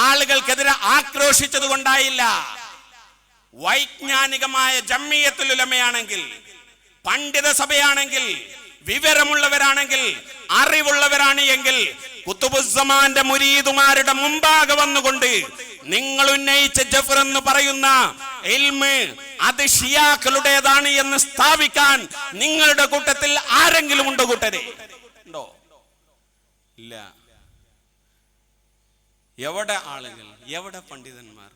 ആളുകൾക്കെതിരെ ആക്രോശിച്ചത് കൊണ്ടായില്ല. വൈജ്ഞാനികമായ ജംഇയ്യത്തുൽ ഉലമയാണെങ്കിൽ, പണ്ഡിത സഭയാണെങ്കിൽ, വിവരമുള്ളവരാണെങ്കിൽ, അറിവുള്ളവരാണ് എങ്കിൽ ഖുതുബുസ്സമാന്റെ മുരീദുമാരുടെ മുമ്പാകെ വന്നുകൊണ്ട് നിങ്ങൾ ഉന്നയിച്ച ജഫർ എന്ന് പറയുന്ന ഇൽമ് അത് ഷിയാക്കളുടേതാണ് എന്ന് സ്ഥാപിക്കാൻ നിങ്ങളുടെ കൂട്ടത്തിൽ ആരെങ്കിലും ഉണ്ടോ? കൂട്ടരെ ഉണ്ടോ? ഇല്ല. എവിടെ ആളുകൾ? എവിടെ പണ്ഡിതന്മാർ?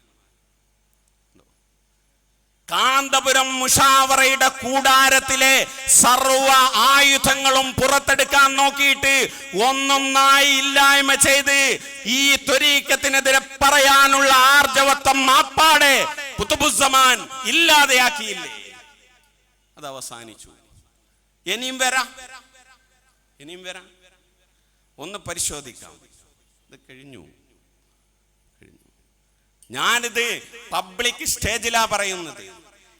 കാന്തപുരം മുശാവറയുടെ കൂടാരത്തിലെ സർവ ആയുധങ്ങളും പുറത്തെടുക്കാൻ നോക്കിയിട്ട് ഒന്നൊന്നായി ഇല്ലായ്മ ചെയ്ത് ഈ ത്വരീഖത്തിനെതിരെ പറയാനുള്ള ആർജവത്വം മാപ്പാടെ ഖുതുബുസ്സമാൻ ഇല്ലാതെയാക്കിയില്ലേ? അത് അവസാനിച്ചു. ഇനിയും വരാം. ഒന്ന് പരിശോധിക്കാം. ഇത് കഴിഞ്ഞു. ഞാനിത് പബ്ലിക് സ്റ്റേജിലാ പറയുന്നത്.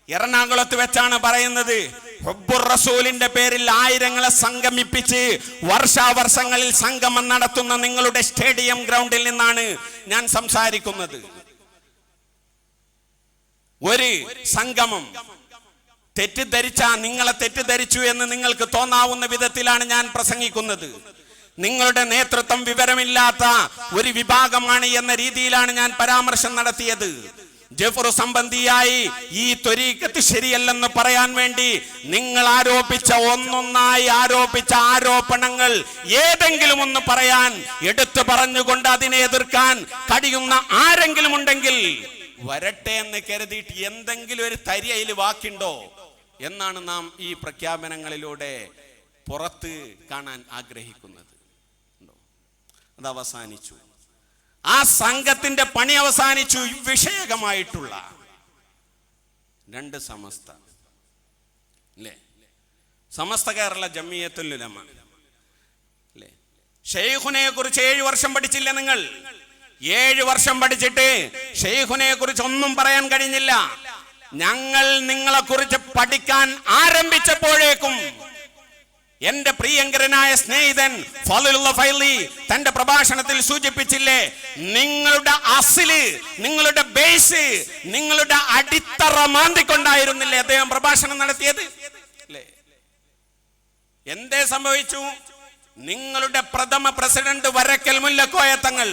എറണാകുളത്ത് വെച്ചാണ് പറയുന്നത്. ഹുബ്ബുർ റസൂലിന്റെ പേരിൽ ആയിരങ്ങളെ സംഗമിപ്പിച്ച് വർഷാവർഷങ്ങളിൽ സംഗമം നടത്തുന്ന നിങ്ങളുടെ സ്റ്റേഡിയം ഗ്രൗണ്ടിൽ നിന്നാണ് ഞാൻ സംസാരിക്കുന്നത്. ഒരു സംഗമം നിങ്ങളെ തെറ്റിദ്ധരിച്ചു എന്ന് നിങ്ങൾക്ക് തോന്നാവുന്ന വിധത്തിലാണ് ഞാൻ പ്രസംഗിക്കുന്നത്. നിങ്ങളുടെ നേതൃത്വം വിവരമില്ലാത്ത ഒരു വിഭാഗമാണ് എന്ന രീതിയിലാണ് ഞാൻ പരാമർശം നടത്തിയത്. ജഫർ സംബന്ധിയായി ഈ ത്വരീഖത്ത് ശരിയല്ലെന്ന് പറയാൻ വേണ്ടി നിങ്ങൾ ഒന്നൊന്നായി ആരോപിച്ച ആരോപണങ്ങൾ ഏതെങ്കിലും ഒന്ന് പറയാൻ, എടുത്തു പറഞ്ഞുകൊണ്ട് അതിനെ എതിർക്കാൻ കഴിയുന്ന ആരെങ്കിലും ഉണ്ടെങ്കിൽ വരട്ടെ എന്ന് കരുതിയിട്ട് എന്തെങ്കിലും ഒരു തരി അതിൽ വാക്കുണ്ടോ എന്നാണ് നാം ഈ പ്രഖ്യാപനങ്ങളിലൂടെ പുറത്ത് കാണാൻ ആഗ്രഹിക്കുന്നത്. അത് അവസാനിച്ചു. ആ സംഘത്തിന്റെ പണി അവസാനിച്ചു. വിഷയകമായിട്ടുള്ള 2 സമസ്ത അല്ലേ, സമസ്ത കേരള ജമിയത്തുൽ ഉലമ അല്ലേ. ഷെയ്ഖുനെ കുറിച്ച് 7 വർഷം പഠിച്ചില്ല നിങ്ങൾ. 7 വർഷം പഠിച്ചിട്ട് ഷെയ്ഖുനെ കുറിച്ച് ഒന്നും പറയാൻ കഴിഞ്ഞില്ല. ഞങ്ങൾ നിങ്ങളെ കുറിച്ച് പഠിക്കാൻ ആരംഭിച്ചപ്പോഴേക്കും എന്റെ പ്രിയങ്കരനായ സ്നേഹിതൻ ഫളുലുള്ള ഫൈലി തന്റെ പ്രഭാഷണത്തിൽ സൂചിപ്പിച്ചില്ലേ, നിങ്ങളുടെ അസില്, നിങ്ങളുടെ ബേസ്, നിങ്ങളുടെ അടിത്തറ മാന്തിക്കൊണ്ടായിരുന്നില്ലേ അദ്ദേഹം പ്രഭാഷണം നടത്തിയത് അല്ലേ? എന്തേ സംഭവിച്ചു? നിങ്ങളുടെ പ്രഥമ പ്രസിഡന്റ് വരക്കൽ മുല്ലക്കോയ തങ്ങൾ,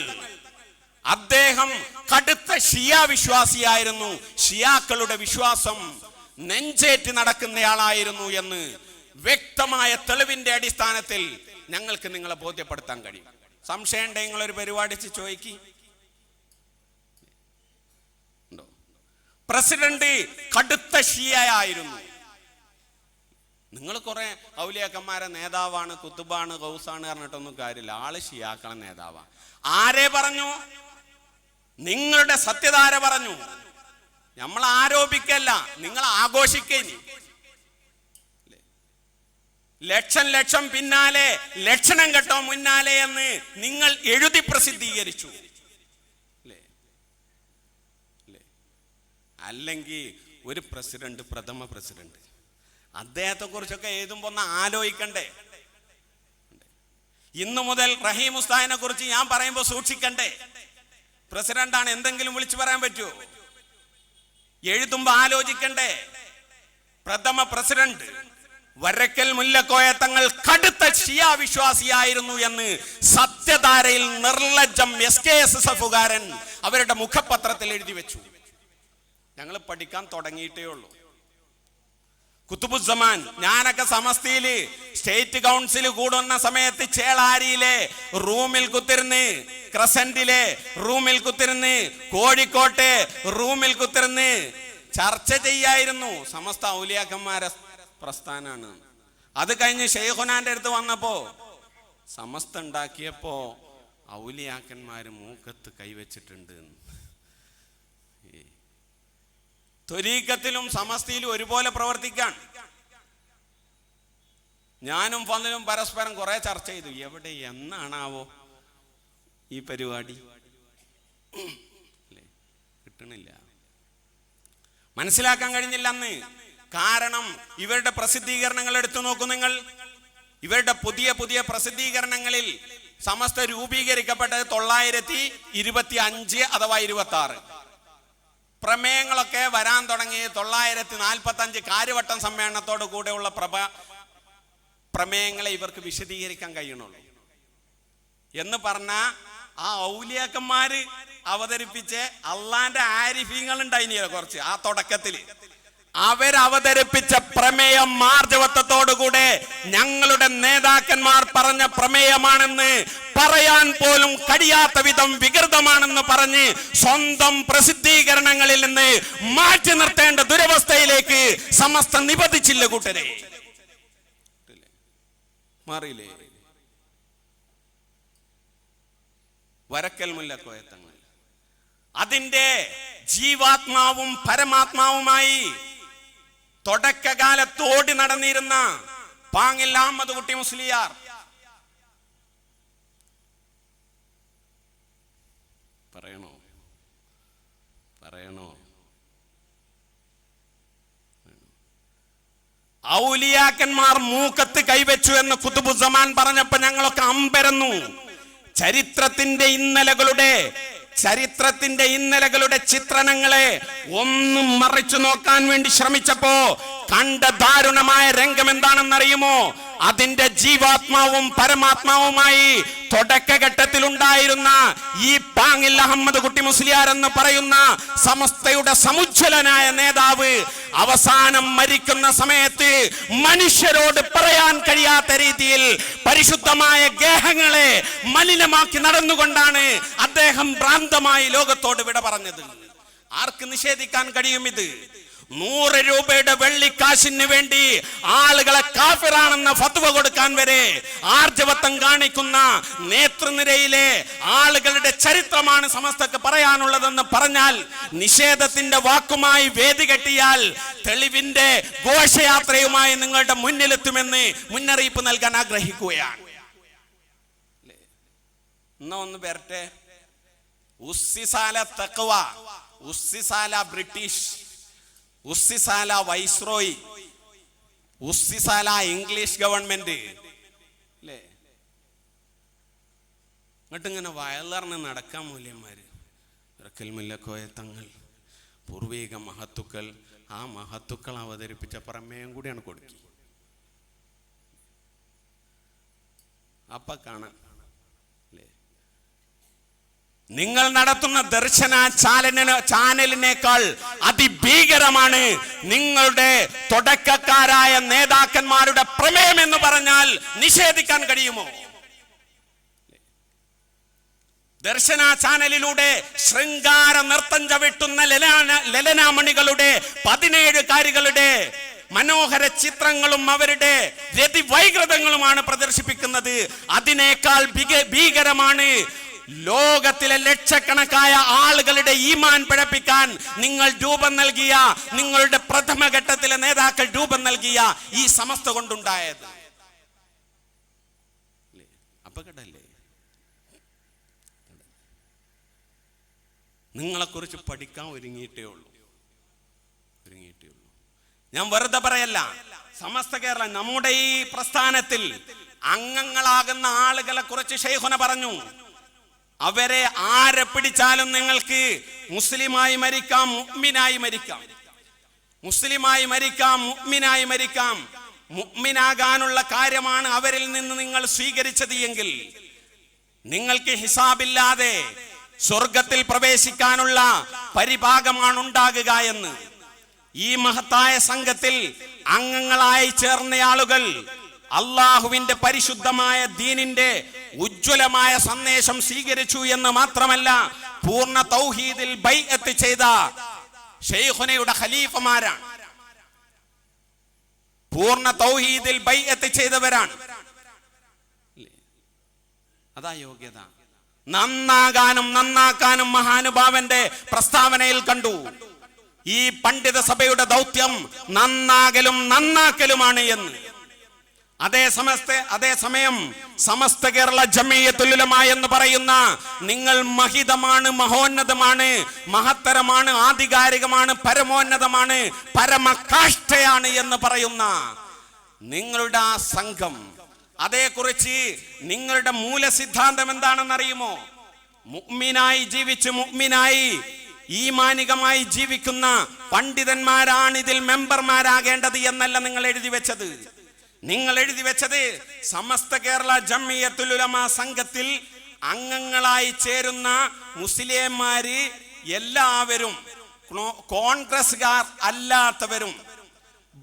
അദ്ദേഹം കടുത്ത ഷിയ വിശ്വാസിയായിരുന്നു. ഷിയാക്കളുടെ വിശ്വാസം നെഞ്ചേറ്റ് നടക്കുന്നയാളായിരുന്നു എന്ന് വ്യക്തമായ തെളിവിന്റെ അടിസ്ഥാനത്തിൽ ഞങ്ങൾക്ക് നിങ്ങളെ ബോധ്യപ്പെടുത്താൻ കഴിയും. സംശയം ഉണ്ടെങ്കിൽ നിങ്ങളൊരു പരിപാടി ചോദിക്കി. പ്രസിഡന്റ് കടുത്ത ഷിയയായിരുന്നു. നിങ്ങൾ കുറെ ഔലിയാക്കന്മാരെ നേതാവാണ്, കുത്തുബാണ്, ഗൗസാണ് പറഞ്ഞിട്ടൊന്നും കാര്യമില്ല. ആള് ഷിയാക്കളെ നേതാവാ. ആരെ പറഞ്ഞു? നിങ്ങളുടെ സത്യധാര പറഞ്ഞു. നമ്മൾ ആരോപിക്കല്ല, നിങ്ങൾ ആഘോഷിക്കേനി. ലക്ഷം പിന്നാലെ, ലക്ഷണം കെട്ടോ മുന്നാലെ എന്ന് നിങ്ങൾ എഴുതി പ്രസിദ്ധീകരിച്ചു. അല്ലെങ്കിൽ ഒരു പ്രസിഡന്റ്, പ്രഥമ പ്രസിഡന്റ്, അദ്ദേഹത്തെ കുറിച്ചൊക്കെ എഴുതുമ്പോ ഒന്ന് ആലോചിക്കണ്ടേ? ഇന്നു മുതൽ റഹീം ഉസ്താദിനെ കുറിച്ച് ഞാൻ പറയുമ്പോൾ സൂക്ഷിക്കണ്ടേ? പ്രസിഡന്റാണ്, എന്തെങ്കിലും വിളിച്ചു പറയാൻ പറ്റുമോ? എഴുതുമ്പോ ആലോചിക്കണ്ടേ? പ്രഥമ പ്രസിഡന്റ് വരക്കൽ മുല്ലക്കോയ തങ്ങൾ കടുത്ത ഷിയ വിശ്വാസിയായിരുന്നു എന്ന് സത്യധാരയിൽ നിർലജ്ജം SKSSFകാരൻ അവരുടെ മുഖപത്രത്തിൽ എഴുതി വെച്ചു. ഞങ്ങൾ പഠിക്കാൻ തുടങ്ങിയിട്ടേ ഉള്ളൂ. കുത്തുബുസ്സമാൻ, ഞാനൊക്കെ സമസ്തയില് സ്റ്റേറ്റ് കൗൺസിൽ കൂടുന്ന സമയത്ത് ചേളാരിയിലെ റൂമിൽ കുത്തിരുന്ന്, ക്രസന്റിലെ റൂമിൽ കുത്തിരുന്ന്, കോഴിക്കോട്ടെ റൂമിൽ കുത്തിരുന്ന് ചർച്ച ചെയ്യായിരുന്നു. സമസ്ത ഔലിയാക്കന്മാരെ പ്രസ്ഥാനാണ്. അത് കഴിഞ്ഞ് ഷെയ്ഖുനാന്റെ അടുത്ത് വന്നപ്പോ സമസ്ത ഉണ്ടാക്കിയപ്പോ ഔലിയാക്കന്മാര് മൂക്കത്ത് കൈവച്ചിട്ടുണ്ട്. ത്വരീഖത്തിലും സമസ്തയിലും ഒരുപോലെ പ്രവർത്തിക്കാൻ ഞാനും ഫളിലും പരസ്പരം കുറെ ചർച്ച ചെയ്തു. എവിടെ, എന്നാണാവോ ഈ പരിപാടി? കിട്ടണില്ല, മനസ്സിലാക്കാൻ കഴിഞ്ഞില്ല അന്ന്. കാരണം ഇവരുടെ പ്രസിദ്ധീകരണങ്ങൾ എടുത്തു നോക്കൂ നിങ്ങൾ. ഇവരുടെ പുതിയ പ്രസിദ്ധീകരണങ്ങളിൽ സമസ്ത രൂപീകരിക്കപ്പെട്ടത് 925 അഥവാ 26. പ്രമേയങ്ങളൊക്കെ വരാൻ തുടങ്ങി 945 കാര്യവട്ടം സമ്മേളനത്തോട് കൂടെയുള്ള പ്രമേയങ്ങളെ ഇവർക്ക് വിശദീകരിക്കാൻ കഴിയണുള്ളൂ എന്ന് പറഞ്ഞ ആ ഔലിയാക്കന്മാര് അവതരിപ്പിച്ച് അള്ളാന്റെ ആരിഫീങ്ങൾ ഉണ്ടായിനിയോ കുറച്ച് ആ തുടക്കത്തില് അവരവതരിപ്പിച്ച പ്രമേയം മാർജവത്വത്തോടുകൂടെ ഞങ്ങളുടെ നേതാക്കന്മാർ പറഞ്ഞ പ്രമേയമാണെന്ന് പറയാൻ പോലും കഴിയാത്ത വിധം വികൃതമാണെന്ന് പറഞ്ഞ് സ്വന്തം പ്രസിദ്ധീകരണങ്ങളിൽ നിന്ന് മാറ്റി നിർത്തേണ്ട ദുരവസ്ഥയിലേക്ക് സമസ്ത നിബന്ധിച്ചില്ല കൂട്ടരെ. മാറിയില്ലേ? വരക്കൽ മുല്ലക്കോയ തങ്ങൾ അതിന്റെ ജീവാത്മാവും പരമാത്മാവുമായി തുടക്കകാലത്തോടി നടന്നിരുന്ന പാങ്ങിൽ അഹമ്മദ് കുട്ടി മുസ്ലിയാർ പറയണോ ഔലിയാക്കന്മാർ മൂക്കത്ത് കൈവച്ചു എന്ന് കുതുബുസമാൻ പറഞ്ഞപ്പോ ഞങ്ങളൊക്കെ അമ്പരന്നു. ചരിത്രത്തിന്റെ ഇന്നലകളുടെ ചിത്രണങ്ങളെ ഒന്നും മറിച്ചു നോക്കാൻ വേണ്ടി ശ്രമിച്ചപ്പോ കണ്ട ദാരുണമായ രംഗം എന്താണെന്നറിയുമോ? അതിന്റെ ജീവാത്മാവും പരമാത്മാവുമായി തുടക്കഘട്ടത്തിൽ ഉണ്ടായിരുന്ന ഈ പാങ്ങിൽ അഹമ്മദ് കുട്ടി മുസ്ലിയാർ എന്ന് പറയുന്ന സമസ്തയുടെ സമുജ്വലനായ നേതാവ് അവസാനം മരിക്കുന്ന സമയത്ത് മനുഷ്യരോട് പറയാൻ കഴിയാത്ത രീതിയിൽ പരിശുദ്ധമായ ഗേഹങ്ങളെ മലിനമാക്കി നടന്നുകൊണ്ടാണ് അദ്ദേഹം ഭ്രാന്തമായി ലോകത്തോട് വിട പറഞ്ഞത്. ആർക്ക് നിഷേധിക്കാൻ കഴിയും ഇത്? 100 രൂപയുടെ വെള്ളിക്കാശിന് വേണ്ടി ആളുകളെ കാഫിറാണെന്ന ഫത്വ കൊടുക്കാൻ വരെ ആർജവത്വം കാണിക്കുന്ന നേതൃനിരയിലെ ആളുകളുടെ ചരിത്രമാണ് സമസ്തക്ക് പറയാനുള്ളതെന്ന് പറഞ്ഞാൽ, നിഷേധത്തിന്റെ വാക്കുമായി വേദി കെട്ടിയാൽ തെളിവിന്റെ ഘോഷയാത്രയുമായി നിങ്ങളുടെ മുന്നിലെത്തുമെന്ന് മുന്നറിയിപ്പ് നൽകാൻ ആഗ്രഹിക്കുകയാണ്. എന്നാ ഒന്ന് പേരട്ടെ. ഉസ്സിസാല തഖ്വ, ഉസ്സിസാല ബ്രിട്ടീഷ്, ഉസ്സിസാല വൈസ്രോയി, ഉസ്സിസാല ഇംഗ്ലീഷ് ഗവൺമെന്റ് അല്ലേ? എന്നിട്ടിങ്ങനെ വയലറിന് നടക്കാൻ മൂല്യന്മാര് ഇറക്കൽമില്ലക്കോയ തങ്ങൾ, പൂർവീക മഹത്തുക്കൾ, ആ മഹത്തുക്കൾ അവതരിപ്പിച്ച പ്രമേയം കൂടിയാണ് കൊടുക്കി. അപ്പൊ കാണാം അല്ലേ, നിങ്ങൾ നടത്തുന്ന ദർശന ചാനലിനേക്കാൾ അതിഭീകരമാണ് നിങ്ങളുടെ തുടക്കക്കാരായ നേതാക്കന്മാരുടെ പ്രമേയം എന്ന് പറഞ്ഞാൽ നിഷേധിക്കാൻ കഴിയുമോ? ദർശന ചാനലിലൂടെ ശൃംഗാര നൃത്തം ചവിട്ടുന്ന ലലനാമണികളുടെ 17 കാരികളുടെ മനോഹര ചിത്രങ്ങളും അവരുടെ രതിവൈകൃതങ്ങളുമാണ് പ്രദർശിപ്പിക്കുന്നത്. അതിനേക്കാൾ ഭീകരമാണ് ലോകത്തിലെ ലക്ഷക്കണക്കായ ആളുകളുടെ ഈമാൻ പിഴപ്പിക്കാൻ നിങ്ങൾ രൂപം നൽകിയ, നിങ്ങളുടെ പ്രഥമഘട്ടത്തിലെ നേതാക്കൾ രൂപം നൽകിയ ഈ സമസ്ത കൊണ്ടുണ്ടായത്. അപകടല്ലേ? നിങ്ങളെക്കുറിച്ച് പഠിക്കാൻ ഒരുങ്ങിയിട്ടേ ഉള്ളൂ. ഞാൻ വെറുതെ പറയല്ല. സമസ്ത കേരള നമ്മുടെ ഈ പ്രസ്ഥാനത്തിൽ അംഗങ്ങളാകുന്ന ആളുകളെ കുറിച്ച് ശൈഖുന പറഞ്ഞു. അവരെ ആരെ പിടിച്ചാലും നിങ്ങൾക്ക് മുസ്ലിമായി മരിക്കാം, മുഅ്മിനായി മരിക്കാം. മുസ്ലിമായി മരിക്കാം, മുഅ്മിനായി മരിക്കാം. മുഅ്മിനാകാനുള്ള കാര്യമാണ് അവരിൽ നിന്ന് നിങ്ങൾ സ്വീകരിച്ചത് എങ്കിൽ നിങ്ങൾക്ക് ഹിസാബില്ലാതെ സ്വർഗത്തിൽ പ്രവേശിക്കാനുള്ള പരിഭാഗമാണ് ഉണ്ടാകുക എന്ന്. ഈ മഹത്തായ സംഘത്തിൽ അംഗങ്ങളായി ചേർന്ന ആളുകൾ അള്ളാഹുവിന്റെ പരിശുദ്ധമായ ദീനിന്റെ ഉജ്ജ്വലമായ സന്ദേശം സ്വീകരിച്ചു എന്ന് മാത്രമല്ല, പൂർണ്ണ തൗഹീദിൽ ബൈഅത്ത് ചെയ്ത ശൈഖുനയുടെ ഖലീഫമാരാണ്. പൂർണ്ണ തൗഹീദിൽ ബൈഅത്ത് ചെയ്തവരാണ്. അതാ യോഗ്യത. നന്നാകാനും നന്നാക്കാനും മഹാനുഭാവന്റെ പ്രസ്താവനയിൽ കണ്ടു. ഈ പണ്ഡിത സഭയുടെ ദൗത്യം നന്നാകലും നന്നാക്കലുമാണ് എന്ന്. അതേസമയം സമസ്ത കേരള ജമിയത്തുൽ ഉലമ എന്ന് പറയുന്ന നിങ്ങൾ മഹിതമാണ്, മഹോന്നതമാണ്, മഹത്തരമാണ്, ആധികാരികമാണ്, പരമോന്നതമാണ്, പരമകാഷ്ഠയാണ് എന്ന് പറയുന്ന നിങ്ങളുടെ ആ സംഘം, അതേക്കുറിച്ച് നിങ്ങളുടെ മൂലസിദ്ധാന്തം എന്താണെന്നറിയുമോ? മുഅ്മിനായി ജീവിച്ച് മുഅ്മിനായി ഈമാനികമായി ജീവിക്കുന്ന പണ്ഡിതന്മാരാണ് ഇതിൽ മെമ്പർമാരാകേണ്ടത് എന്നല്ല നിങ്ങൾ എഴുതി വെച്ചത്. നിങ്ങൾ എഴുതി വെച്ചത് സമസ്ത കേരള ജമിയത്തുൽ ഉലമ സംഘത്തിൽ അംഗങ്ങളായി ചേരുന്ന മുസ്ലിംമാര് എല്ലാവരും കോൺഗ്രസ്സുകാർ അല്ലാത്തവരും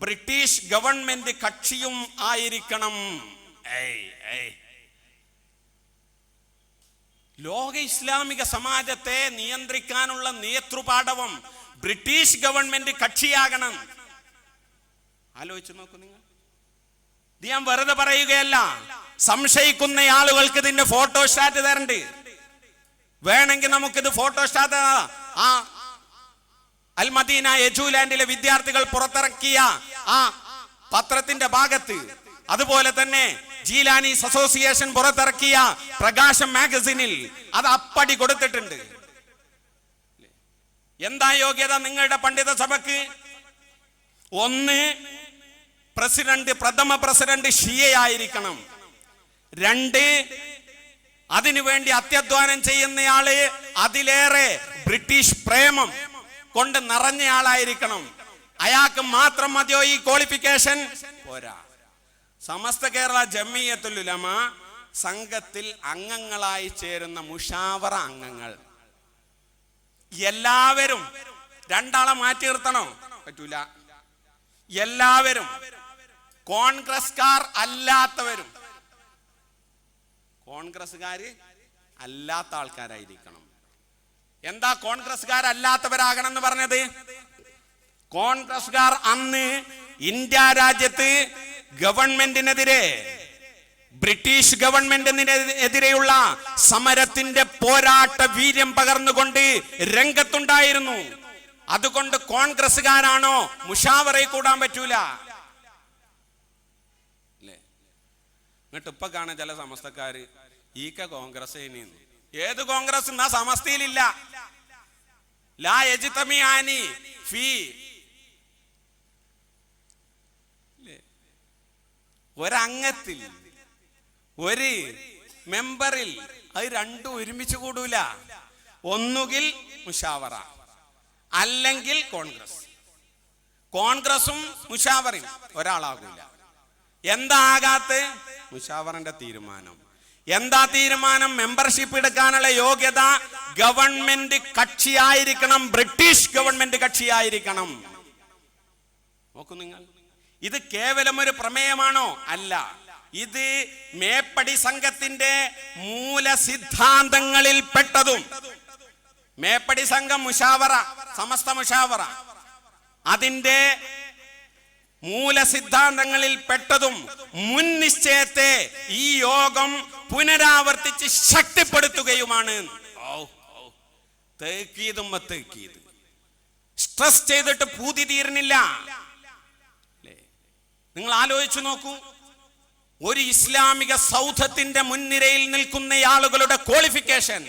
ബ്രിട്ടീഷ് ഗവൺമെന്റ് കക്ഷിയും ആയിരിക്കണം. ലോക ഇസ്ലാമിക സമാജത്തെ നിയന്ത്രിക്കാനുള്ള നേതൃപാടവം ബ്രിട്ടീഷ് ഗവൺമെന്റ് കക്ഷിയാകണം. ആലോചിച്ചു നോക്കൂ നിങ്ങൾ. ഇത് ഞാൻ വെറുതെ പറയുകയല്ല. സംശയിക്കുന്ന ആളുകൾക്ക് ഇതിന്റെ ഫോട്ടോസ്റ്റാറ്റ് തരണ്ട്. വേണമെങ്കിൽ നമുക്കിത് ഫോട്ടോസ്റ്റാറ്റ് ആ അൽ മദീന യജൂലാൻഡിലെ വിദ്യാർത്ഥികൾ പുറത്തിറക്കിയ ആ പത്രത്തിന്റെ ഭാഗത്ത്, അതുപോലെ തന്നെ ജീലാനീസ് അസോസിയേഷൻ പുറത്തിറക്കിയ പ്രകാശം മാഗസിനിൽ അത് അപ്പടി കൊടുത്തിട്ടുണ്ട്. എന്താ യോഗ്യത നിങ്ങളുടെ പണ്ഡിത സഭക്ക്? ഒന്ന്, പ്രഥമ പ്രസിഡന്റ് ഷിയയായിരിക്കണം. 2, അതിനുവേണ്ടി അത്യധ്വാനം ചെയ്യുന്നയാള് അതിലേറെ ബ്രിട്ടീഷ് പ്രേമം കൊണ്ട് നിറഞ്ഞയാളായിരിക്കണം. അയാൾക്ക് മാത്രം മതിയോ ഈ ക്വാളിഫിക്കേഷൻ? പോരാ. സമസ്ത കേരള ജമിയത്തുൽ ഉലമ സംഘത്തിൽ അംഗങ്ങളായി ചേരുന്ന മുഷാവറ അംഗങ്ങൾ എല്ലാവരും 2 ആളെ മാറ്റി നിർത്തണോ? പറ്റൂല. എല്ലാവരും കോൺഗ്രസ്കാർ അല്ലാത്തവരും കോൺഗ്രസ്സുകാര് അല്ലാത്ത ആൾക്കാരായിരിക്കണം. എന്താ കോൺഗ്രസ്സുകാരല്ലാത്തവരാകണം എന്ന് പറഞ്ഞത്? കോൺഗ്രസ്സുകാർ അന്ന് ഇന്ത്യ രാജ്യത്ത് ഗവൺമെന്റിനെതിരെ, ബ്രിട്ടീഷ് ഗവൺമെന്റിനെതിരെയുള്ള സമരത്തിന്റെ പോരാട്ട വീര്യം പകർന്നുകൊണ്ട് രംഗത്തുണ്ടായിരുന്നു. അതുകൊണ്ട് കോൺഗ്രസ്സുകാരാണോ മുഷാവറയിൽ കൂടാൻ പറ്റൂല അല്ലേ? എന്നിട്ട് ഇപ്പൊ കാണാൻ ചില സമസ്തക്കാര് കോൺഗ്രസ്. ഏത് കോൺഗ്രസ്? എന്നാ സമസ്തയിലില്ല. ലാ യജ്തമിആനി ഫീ, ഒരംഗത്തിൽ, ഒരു മെമ്പറിൽ അത് രണ്ടും ഒരുമിച്ച് കൂടൂല. ഒന്നുകിൽ മുഷാവറ അല്ലെങ്കിൽ കോൺഗ്രസ്. കോൺഗ്രസും മുഷാവറയും ഒരാളാകൂല. എന്താ ആകാത്ത? മുഷാവറിന്റെ തീരുമാനം. എന്താ തീരുമാനം? മെമ്പർഷിപ്പ് എടുക്കാനുള്ള യോഗ്യത ഗവൺമെന്റ് കക്ഷിയായിരിക്കണം, ബ്രിട്ടീഷ് ഗവൺമെന്റ് കക്ഷിയായിരിക്കണം. നോക്കൂ നിങ്ങൾ, ഇത് കേവലം ഒരു പ്രമേയമാണോ? അല്ല. ഇത് മേപ്പടി സംഘത്തിന്റെ മൂല സിദ്ധാന്തങ്ങളിൽ പെട്ടതും, മേപ്പടി സംഘം മുഷാവറ, സമസ്ത മുഷാവറ, അതിന്റെ മൂല സിദ്ധാന്തങ്ങളിൽ പെട്ടതും മുൻ നിശ്ചയത്തെ ഈ യോഗം പുനരാവർത്തിച്ച് ശക്തിപ്പെടുത്തുകയുമാണ്. സ്ട്രെസ് ചെയ്തിട്ട് പൂതി തീർന്നില്ല. നിങ്ങൾ ആലോചിച്ചു നോക്കൂ, ഒരു ഇസ്ലാമിക സൗധത്തിന്റെ മുൻനിരയിൽ നിൽക്കുന്ന ആളുകളുടെ ക്വാളിഫിക്കേഷൻ,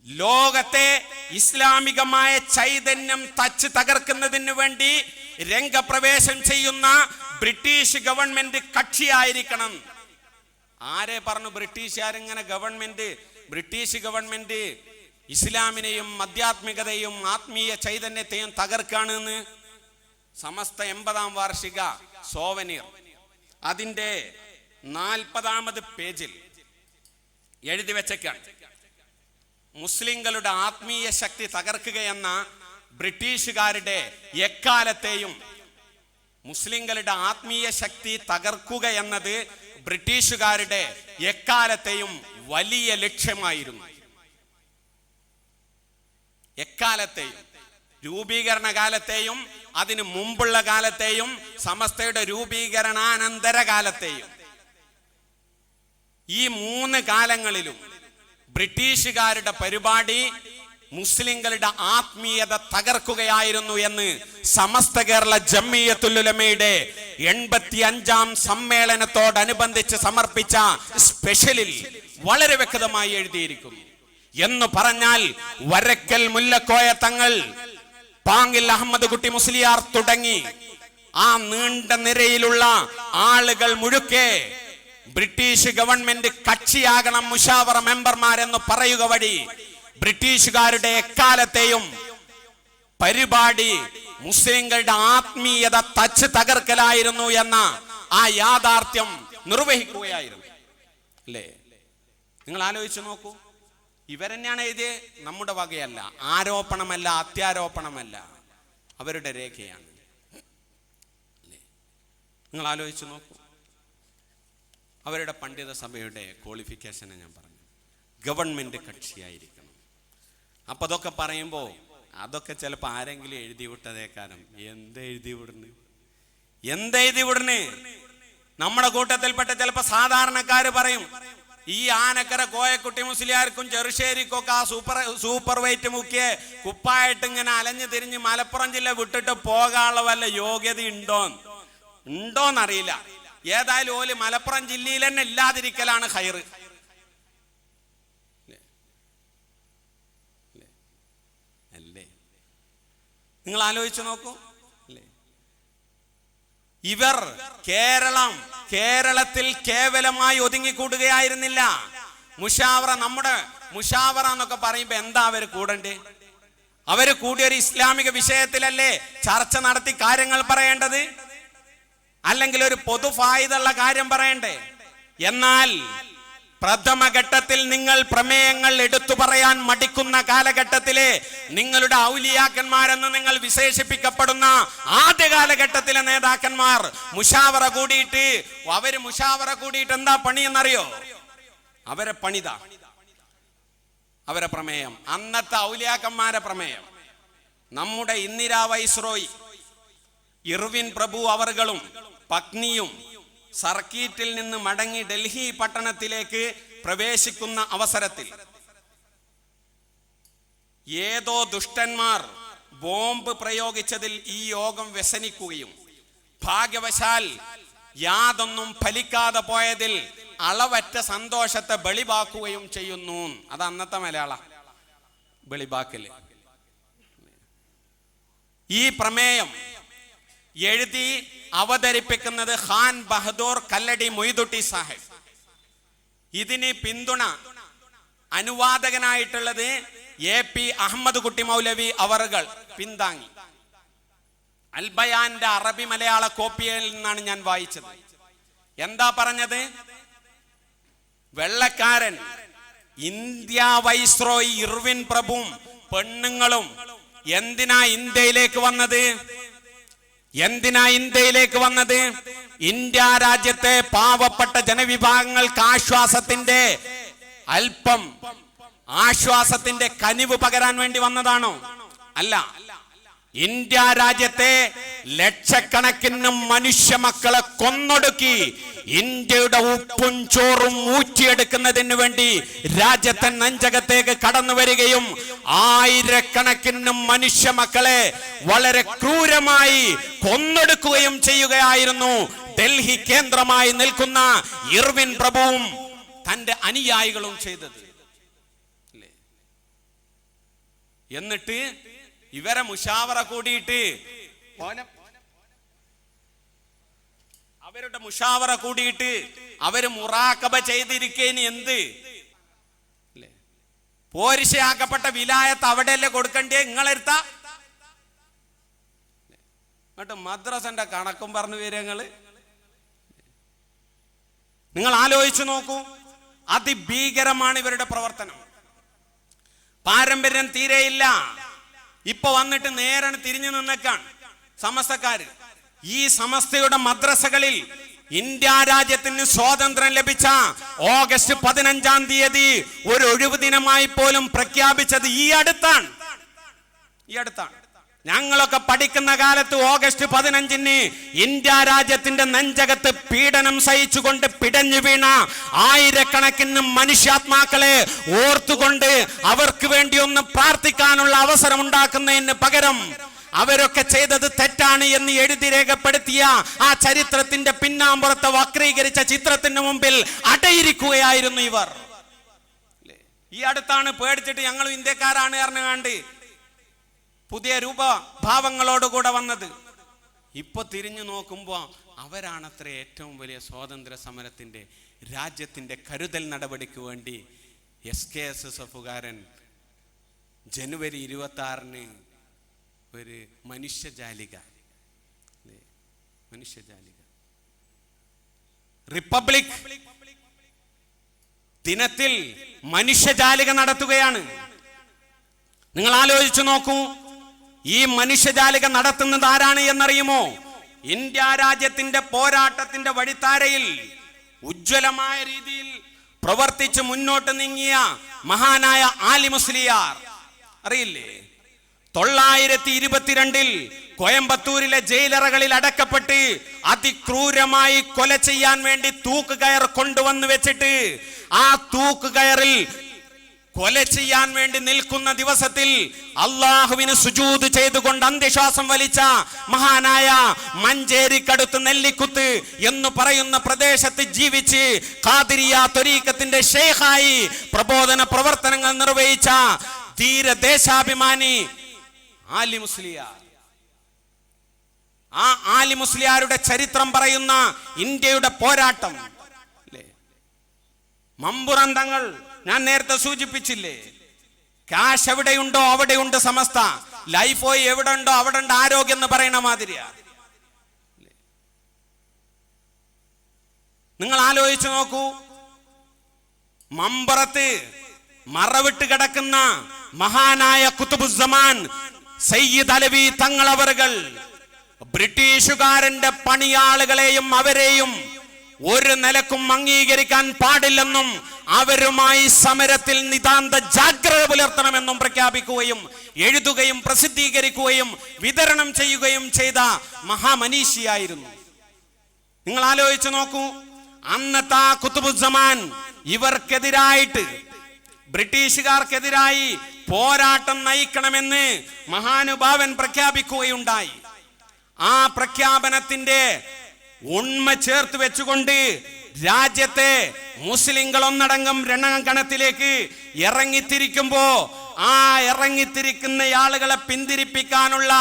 ലോകത്തെ ഇസ്ലാമികമായ ചൈതന്യം തച്ച് തകർക്കുന്നതിന് വേണ്ടി രംഗപ്രവേശം ചെയ്യുന്ന ബ്രിട്ടീഷ് ഗവൺമെന്റ് കക്ഷിയായിരിക്കണം. ആരെ പറഞ്ഞു ബ്രിട്ടീഷുകാരിങ്ങനെ ഗവൺമെന്റ്, ബ്രിട്ടീഷ് ഗവൺമെന്റ് ഇസ്ലാമിനെയും ആധ്യാത്മികതയും ആത്മീയ ചൈതന്യത്തെയും തകർക്കാണെന്ന്? സമസ്ത 80ാം വാർഷിക സോവനീർ അതിന്റെ 40ാമത് പേജിൽ എഴുതി വെച്ചേക്കാണ്. മുസ്ലിങ്ങളുടെ ആത്മീയ ശക്തി തകർക്കുകയെന്ന ബ്രിട്ടീഷുകാരുടെ എക്കാലത്തെയും, മുസ്ലിങ്ങളുടെ ആത്മീയ ശക്തി തകർക്കുക എന്നത് ബ്രിട്ടീഷുകാരുടെ എക്കാലത്തെയും വലിയ ലക്ഷ്യമായിരുന്നു. എക്കാലത്തെയും, രൂപീകരണ കാലത്തെയും അതിനു മുമ്പുള്ള കാലത്തെയും സമസ്തയുടെ രൂപീകരണാനന്തര കാലത്തെയും, ഈ 3 കാലങ്ങളിലും ബ്രിട്ടീഷുകാരുടെ പരിപാടി മുസ്ലിങ്ങളുടെ ആത്മീയത തകർക്കുകയായിരുന്നു എന്ന് സമസ്ത കേരള ജമിയത്തുൽ ഉലമയുടെ 85ാം സമ്മേളനത്തോടനുബന്ധിച്ച് സമർപ്പിച്ച സ്പെഷ്യലിൽ വളരെ വ്യക്തമായി എഴുതിയിരിക്കുന്നു. എന്ന് പറഞ്ഞാൽ വരക്കൽ മുല്ലക്കോയ തങ്ങൾ, പാങ്ങിൽ അഹമ്മദ് കുട്ടി മുസ്ലിയാർ തുടങ്ങി ആ നീണ്ട നിരയിലുള്ള ആളുകൾ മുഴുക്കെ ബ്രിട്ടീഷ് ഗവൺമെന്റ് കക്ഷിയാകണം മുഷാവറ മെമ്പർമാരെന്ന് പറയുക വഴി ബ്രിട്ടീഷുകാരുടെ എക്കാലത്തെയും പരിപാടി മുസ്ലിങ്ങളുടെ ആത്മീയത തച്ച് തകർക്കലായിരുന്നു എന്ന ആ യാഥാർത്ഥ്യം നിർവഹിക്കുകയായിരുന്നു. അല്ലേ? നിങ്ങൾ ആലോചിച്ചു നോക്കൂ, ഇവരെന്നെയാണ് എഴുതിയത്, നമ്മുടെ വകയല്ല, ആരോപണമല്ല, അത്യാരോപണമല്ല, അവരുടെ രേഖയാണ്. നിങ്ങൾ ആലോചിച്ചു നോക്കൂ, അവരുടെ പണ്ഡിത സഭയുടെ ക്വാളിഫിക്കേഷനെ ഞാൻ പറഞ്ഞു, ഗവൺമെന്റ് കക്ഷിയായിരിക്കണം. അപ്പൊ അതൊക്കെ പറയുമ്പോൾ അതൊക്കെ ചിലപ്പോൾ ആരെങ്കിലും എഴുതി വിട്ടതേക്കാരം. എന്തെഴുതി വിടണ്? നമ്മുടെ കൂട്ടത്തിൽപ്പെട്ട ചിലപ്പോൾ സാധാരണക്കാര് പറയും, ഈ ആനക്കര കോയക്കുട്ടി മുസ്ലിയാർക്കും ചെറുശ്ശേരിക്കും ഒക്കെ ആ സൂപ്പർ വെയിറ്റ് മുക്കിയ കുപ്പായിട്ട് ഇങ്ങനെ അലഞ്ഞു തിരിഞ്ഞ് മലപ്പുറം ജില്ല വിട്ടിട്ട് പോകാനുള്ള വല്ല യോഗ്യത ഉണ്ടോന്നറിയില്ല. ഏതായാലും ഓല് മലപ്പുറം ജില്ലയിൽ തന്നെ ഇല്ലാതിരിക്കലാണ് ഹൈറ്. അല്ലേ? നിങ്ങൾ ആലോചിച്ച് നോക്കൂ. അല്ലേ? ഇവർ കേരളത്തിൽ കേവലമായി ഒതുങ്ങിക്കൂടുകയായിരുന്നില്ല. നമ്മുടെ മുഷാവറ എന്നൊക്കെ പറയുമ്പോ എന്താ അവര് കൂടണ്ടേ? അവര് കൂടി ഒരു ഇസ്ലാമിക വിഷയത്തിലല്ലേ ചർച്ച നടത്തി കാര്യങ്ങൾ പറയേണ്ടത്, അല്ലെങ്കിൽ ഒരു പൊതുഫായിദുള്ള കാര്യം പറയണ്ടേ? എന്നാൽ പ്രഥമഘട്ടത്തിൽ നിങ്ങൾ പ്രമേയങ്ങൾ എടുത്തു പറയാൻ മടിക്കുന്ന കാലഘട്ടത്തിലെ നിങ്ങളുടെ ഔലിയാക്കന്മാരെന്ന് നിങ്ങൾ വിശേഷിപ്പിക്കപ്പെടുന്ന ആദ്യ കാലഘട്ടത്തിലെ നേതാക്കന്മാർ മുഷാവറ കൂടിയിട്ട് എന്താ പണിയെന്നറിയോ? അവരെ പണിതാ, അവരെ പ്രമേയം, അന്നത്തെ ഔലിയാക്കന്മാരെ പ്രമേയം. നമ്മുടെ ഇന്ദിരാ വൈസ്രോയി, ഇർവിൻ പ്രഭു അവർകളും പത്നിയും സർക്കീറ്റിൽ നിന്ന് മടങ്ങി ഡൽഹി പട്ടണത്തിലേക്ക് പ്രവേശിക്കുന്ന അവസരത്തിൽ ഏതോ ദുഷ്ടന്മാർ ബോംബ് പ്രയോഗിച്ചതിൽ ഈ യോഗം വ്യസനിക്കുകയും ഭാഗ്യവശാൽ യാതൊന്നും ഫലിക്കാതെ പോയതിൽ അളവറ്റ സന്തോഷത്തെ ബളിവാക്കുകയും ചെയ്യുന്നു. അത് അന്നത്തെ മലയാള ബളിവാക്കല്. ഈ പ്രമേയം എഴുതി അവതരിപ്പിക്കുന്നത് ഖാൻ ബഹദൂർ കല്ലടി മൊയ്തുട്ടി സാഹിബ്. ഇതിന് പിന്തുണ അനുവാദകനായിട്ടുള്ളത് AP അഹമ്മദ് കുട്ടി മൗലവി അവറുകൾ പിന്താങ്ങി. അൽബയാന്റെ അറബി മലയാള കോപ്പിയിൽ നിന്നാണ് ഞാൻ വായിച്ചത്. എന്താ പറഞ്ഞത്? വെള്ളക്കാരൻ ഇന്ത്യ വൈസ്രോയി ഇർവിൻ പ്രഭുവും പെണ്ണുങ്ങളും എന്തിനാ ഇന്ത്യയിലേക്ക് വന്നത്? ഇന്ത്യ രാജ്യത്തെ പാവപ്പെട്ട ജനവിഭാഗങ്ങൾക്ക് ആശ്വാസത്തിന്റെ കനിവ് പകരാൻ വേണ്ടി വന്നതാണോ? അല്ല. ഇന്ത്യ രാജ്യത്തെ ലക്ഷക്കണക്കിന് മനുഷ്യ മക്കളെ കൊന്നൊടുക്കി ഇന്ത്യയുടെ ഉപ്പും ചോറും ഊറ്റിയെടുക്കുന്നതിന് വേണ്ടി രാജ്യത്തെ നെഞ്ചകത്തേക്ക് കടന്നു വരികയും ആയിരക്കണക്കിന് മനുഷ്യ മക്കളെ വളരെ ക്രൂരമായി കൊന്നൊടുക്കുകയും ചെയ്യുകയായിരുന്നു ഡൽഹി കേന്ദ്രമായി നിൽക്കുന്ന ഇർവിൻ പ്രഭുവും തന്റെ അനുയായികളും ചെയ്തത്. എന്നിട്ട് ഇവരെ മുഷാവറ കൂടിയിട്ട് അവരുടെ മുഷാവറ കൂടിയിട്ട് അവര് മുറാഖബ ചെയ്തിരിക്കേനി എന്ത്? പോരിശയാക്കപ്പെട്ട വിലായത്ത് അവിടെയല്ലേ കൊടുക്കണ്ടേ? നിങ്ങളെടുത്ത എന്നിട്ട് മദ്രസന്റെ കണക്കും പറഞ്ഞു വരങ്ങള്. നിങ്ങൾ ആലോചിച്ചു നോക്കൂ, അതിഭീകരമാണ് ഇവരുടെ പ്രവർത്തനം. പാരമ്പര്യം തീരെയില്ല. ഇപ്പൊ വന്നിട്ട് നേരാണ് തിരിഞ്ഞു നിന്നേക്കാണ് സമസ്തക്കാര്. ഈ സമസ്തയുടെ മദ്രസകളിൽ ഇന്ത്യ രാജ്യത്തിന് സ്വാതന്ത്ര്യം ലഭിച്ച ഓഗസ്റ്റ് 15-ാം തീയതി ഒരു ഒഴിവു ദിനമായി പോലും പ്രഖ്യാപിച്ചത് ഈ അടുത്താണ്. ഞങ്ങളൊക്കെ പഠിക്കുന്ന കാലത്ത് ഓഗസ്റ്റ് 15-ന് ഇന്ത്യ രാജ്യത്തിന്റെ നെഞ്ചകത്ത് പീഡനം സഹിച്ചുകൊണ്ട് പിടഞ്ഞു വീണ ആയിരക്കണക്കിന് മനുഷ്യാത്മാക്കളെ ഓർത്തുകൊണ്ട് അവർക്ക് വേണ്ടി ഒന്ന് പ്രാർത്ഥിക്കാനുള്ള അവസരം ഉണ്ടാക്കുന്നതിന് പകരം അവരൊക്കെ ചെയ്തത് തെറ്റാണ് എന്ന് എഴുതി രേഖപ്പെടുത്തിയ ആ ചരിത്രത്തിന്റെ പിന്നാമ്പുറത്തെ വക്രീകരിച്ച ചിത്രത്തിന് മുമ്പിൽ അടയിരിക്കുകയായിരുന്നു ഇവർ. ഈ അടുത്താണ് പേടിച്ചിട്ട് ഞങ്ങളും ഇന്ത്യക്കാരാണ് പറഞ്ഞുകൊണ്ട് പുതിയ രൂപഭാവങ്ങളോടുകൂടെ വന്നത്. ഇപ്പൊ തിരിഞ്ഞു നോക്കുമ്പോ അവരാണത്ര ഏറ്റവും വലിയ സ്വാതന്ത്ര്യ സമരത്തിന്റെ രാജ്യത്തിന്റെ കരുതൽ നടപടിക്ക് വേണ്ടി SKSSFകാരൻ ജനുവരി 26-ന് ഒരു മനുഷ്യജാലിക റിപ്പബ്ലിക് ദിനത്തിൽ മനുഷ്യജാലിക നടത്തുകയാണ്. നിങ്ങൾ ആലോചിച്ചു നോക്കൂ, ഈ മനുഷ്യജാലിക നടത്തുന്നത് ആരാണ് എന്നറിയുമോ? ഇന്ത്യ രാജ്യത്തിന്റെ പോരാട്ടത്തിന്റെ വഴിത്താരയിൽ ഉജ്ജ്വലമായ രീതിയിൽ പ്രവർത്തിച്ച് മുന്നോട്ട് നീങ്ങിയ മഹാനായ ആലി മുസ്ലിയാർ അറിയില്ലേ? 922-ൽ കോയമ്പത്തൂരിലെ ജയിലറകളിൽ അടക്കപ്പെട്ട് അതിക്രൂരമായി കൊല ചെയ്യാൻ വേണ്ടി തൂക്കുകയർ കൊണ്ടുവന്ന് വെച്ചിട്ട് ആ തൂക്കുകയറിൽ കൊല ചെയ്യാൻ വേണ്ടി നിൽക്കുന്ന ദിവസത്തിൽ അള്ളാഹുവിന് സുജൂദ് ചെയ്തുകൊണ്ട് അന്ത്യശ്വാസം വലിച്ച മഹാനായ മഞ്ചേരിക്കടുത്ത് നെല്ലിക്കുത്ത് എന്ന് പറയുന്ന പ്രദേശത്ത് ജീവിച്ച് ഖാദിരിയ ത്വരീഖത്തിന്റെ ഷെയ്ഖായി പ്രബോധന പ്രവർത്തനങ്ങൾ നിർവഹിച്ച ധീര ദേശാഭിമാനി ആലി മുസ്ലിയാർ ആ ആലി മുസ്ലിയാരുടെ ചരിത്രം പറയുന്ന ഇന്ത്യയുടെ പോരാട്ടം അല്ലേ? മമ്പുറം തങ്ങൾ ഞാൻ നേരത്തെ സൂചിപ്പിച്ചില്ലേ, കാശ് എവിടെയുണ്ടോ അവിടെയുണ്ട് സമസ്ത, ലൈഫ് ഓയി എവിടെ ഉണ്ടോ അവിടെ ഉണ്ട് ആരോഗ്യം എന്ന് പറയുന്ന മാതിരിയാ. നിങ്ങൾ ആലോചിച്ചു നോക്കൂ, മമ്പുറത്ത് മറവിട്ട് കിടക്കുന്ന മഹാനായ കുത്തുബുസ്സമാൻ സയ്യിദ് അലവി തങ്ങളവറുകൾ ബ്രിട്ടീഷുകാരന്റെ പണിയാളുകളെയും അവരെയും ഒരു നിലക്കും അംഗീകരിക്കാൻ പാടില്ലെന്നും അവരുമായി സമരത്തിൽ നിതാന്ത ജാഗ്രത പുലർത്തണമെന്നും പ്രഖ്യാപിക്കുകയും എഴുതുകയും പ്രസിദ്ധീകരിക്കുകയും വിതരണം ചെയ്യുകയും ചെയ്ത മഹാമനീഷിയായിരുന്നു. നിങ്ങൾ ആലോചിച്ചു നോക്കൂ, അന്നത്തെ കുത്തുബുസ്സമാൻ ഇവർക്കെതിരായിട്ട്, ബ്രിട്ടീഷുകാർക്കെതിരായി പോരാട്ടം നയിക്കണമെന്ന് മഹാനുഭാവൻ പ്രഖ്യാപിക്കുകയുണ്ടായി. ആ പ്രഖ്യാപനത്തിന്റെ ഉണ്മ ചേർത്ത് വെച്ചുകൊണ്ട് രാജ്യത്തെ മുസ്ലിങ്ങൾ ഒന്നടങ്കം രണകണത്തിലേക്ക് ഇറങ്ങിത്തിരിക്കുമ്പോ ആ ഇറങ്ങിത്തിരിക്കുന്ന ആളുകളെ പിന്തിരിപ്പിക്കാനുള്ള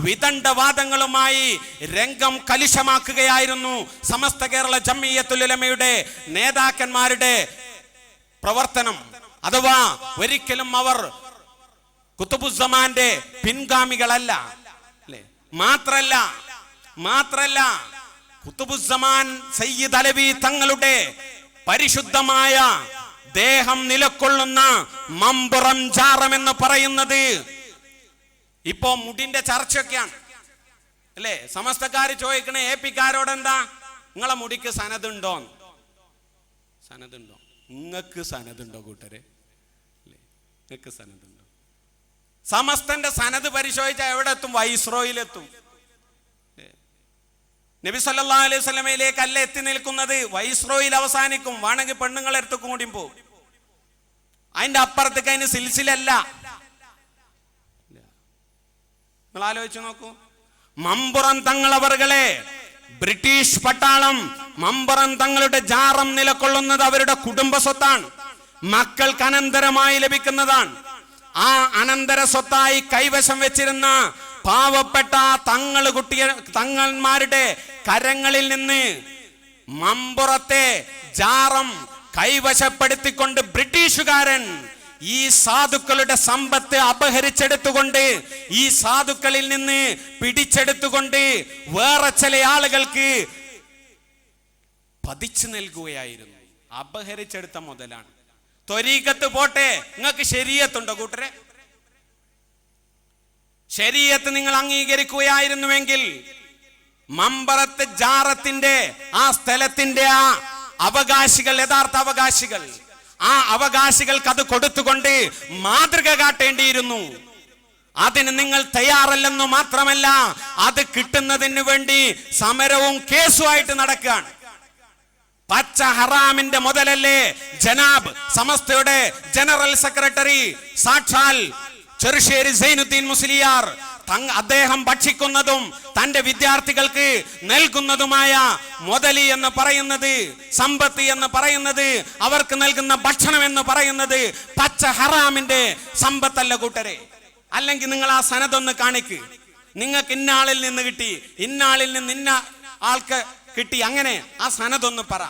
വിദണ്ഡവാദങ്ങളുമായി രംഗം കലുഷമാക്കുകയായിരുന്നു സമസ്ത കേരള ജംഇയ്യത്തുൽ ഉലമയുടെ നേതാക്കന്മാരുടെ പ്രവർത്തനം. അഥവാ ഒരിക്കലും അവർ കുത്തുബുസ്സമാന്റെ പിൻഗാമികളല്ല. മാത്രല്ല കുത്തുബുസ്സമാൻ സയ്യിദ് അലവി തങ്ങളുടെ പരിശുദ്ധമായ ദേഹം നിലകൊള്ളുന്ന മമ്പുറം ജാറം എന്ന് പറയുന്നത് ഇപ്പോ മുടിന്റെ ചർച്ചയൊക്കെയാണ് അല്ലേ? സമസ്തക്കാര് ചോദിക്കണേ എപിക്കാരോട്, എന്താ നിങ്ങളെ മുടിക്ക് സനതുണ്ടോ? സനതുണ്ടോ? നിങ്ങൾക്ക് സനതുണ്ടോ കൂട്ടരെ? നിങ്ങൾക്ക് സനതുണ്ടോ? സമസ്തന്റെ സനത് പരിശോധിച്ചാൽ എവിടെ എത്തും? വൈസ്രോയിലെത്തും. നബി സല്ലല്ലാഹു അലൈഹി വസല്ലമയിലേക്ക് അല്ല എത്തി നിൽക്കുന്നത്, വൈസ്രോയിൽ അവസാനിക്കും. വേണമെങ്കിൽ പെണ്ണുങ്ങളെ അടുത്തേക്കും കൂടി പോകും. അതിന്റെ അപ്പുറത്തേക്ക് അതിന് സിൽസിലല്ല. നിങ്ങൾ ആലോചിച്ച് നോക്കൂ, മമ്പുറം തങ്ങളവറുകളെ ബ്രിട്ടീഷ് പട്ടാളം, മമ്പുറം തങ്ങളുടെ ജാറം നിലകൊള്ളുന്നത് അവരുടെ കുടുംബ സ്വത്താണ്, മക്കൾക്ക് അനന്തരമായി ലഭിക്കുന്നതാണ്. ആ അനന്തര സ്വത്തായി കൈവശം വെച്ചിരുന്ന പാവപ്പെട്ട തങ്ങന്മാരുടെ കരങ്ങളിൽ നിന്ന് മമ്പുറത്തെ ജാറം കൈവശപ്പെടുത്തിക്കൊണ്ട് ബ്രിട്ടീഷുകാരൻ ഈ സാധുക്കളുടെ സമ്പത്ത് അപഹരിച്ചെടുത്തുകൊണ്ട്, ഈ സാധുക്കളിൽ നിന്ന് പിടിച്ചെടുത്തുകൊണ്ട് വേറെ ചില ആളുകൾക്ക് പതിച്ചു നൽകുകയായിരുന്നു. അപഹരിച്ചെടുത്ത മുതലാണ്. ത്വരീഖത്ത് പോട്ടെ, നിങ്ങൾക്ക് ശരീഅത്തുണ്ടോ കൂട്ടരെ? ശരീഅത്ത് നിങ്ങൾ അംഗീകരിക്കുകയായിരുന്നുവെങ്കിൽ മമ്പറത്ത് ജാറത്തിന്റെ ആ സ്ഥലത്തിന്റെ ആ അവകാശികൾ, യഥാർത്ഥ അവകാശികൾ, ആ അവകാശികൾക്ക് അത് കൊടുത്തുകൊണ്ട് മാതൃക കാട്ടേണ്ടിയിരുന്നു. അതിന് നിങ്ങൾ തയ്യാറല്ലെന്നു മാത്രമല്ല, അത് കിട്ടുന്നതിന് വേണ്ടി സമരവും കേസുമായിട്ട് നടക്കുകയാണ്. പച്ച ഹറാമിന്റെ മുതലല്ലേ ജനാബ് സമസ്തയുടെ ജനറൽ സെക്രട്ടറി സാക്ഷാൽ ചെറുശ്ശേരി സൈനുദ്ദീൻ മുസ്ലിയാർ അദ്ദേഹം ഭക്ഷിക്കുന്നതും തന്റെ വിദ്യാർത്ഥികൾക്ക് നൽകുന്നതുമായ മുതലി എന്ന് പറയുന്നത്, സമ്പത്ത് എന്ന് പറയുന്നത്, അവർക്ക് നൽകുന്ന ഭക്ഷണം എന്ന് പറയുന്നത് പച്ച ഹറാമിന്റെ സമ്പത്തല്ല കൂട്ടരെ. അല്ലെങ്കിൽ നിങ്ങൾ ആ സനതൊന്ന് കാണിക്ക്, നിങ്ങൾക്ക് ഇന്നാളിൽ നിന്ന് കിട്ടി, ഇന്നാളിൽ നിന്ന് ഇന്ന ആൾക്ക് കിട്ടി, അങ്ങനെ ആ സനതൊന്ന് പറ.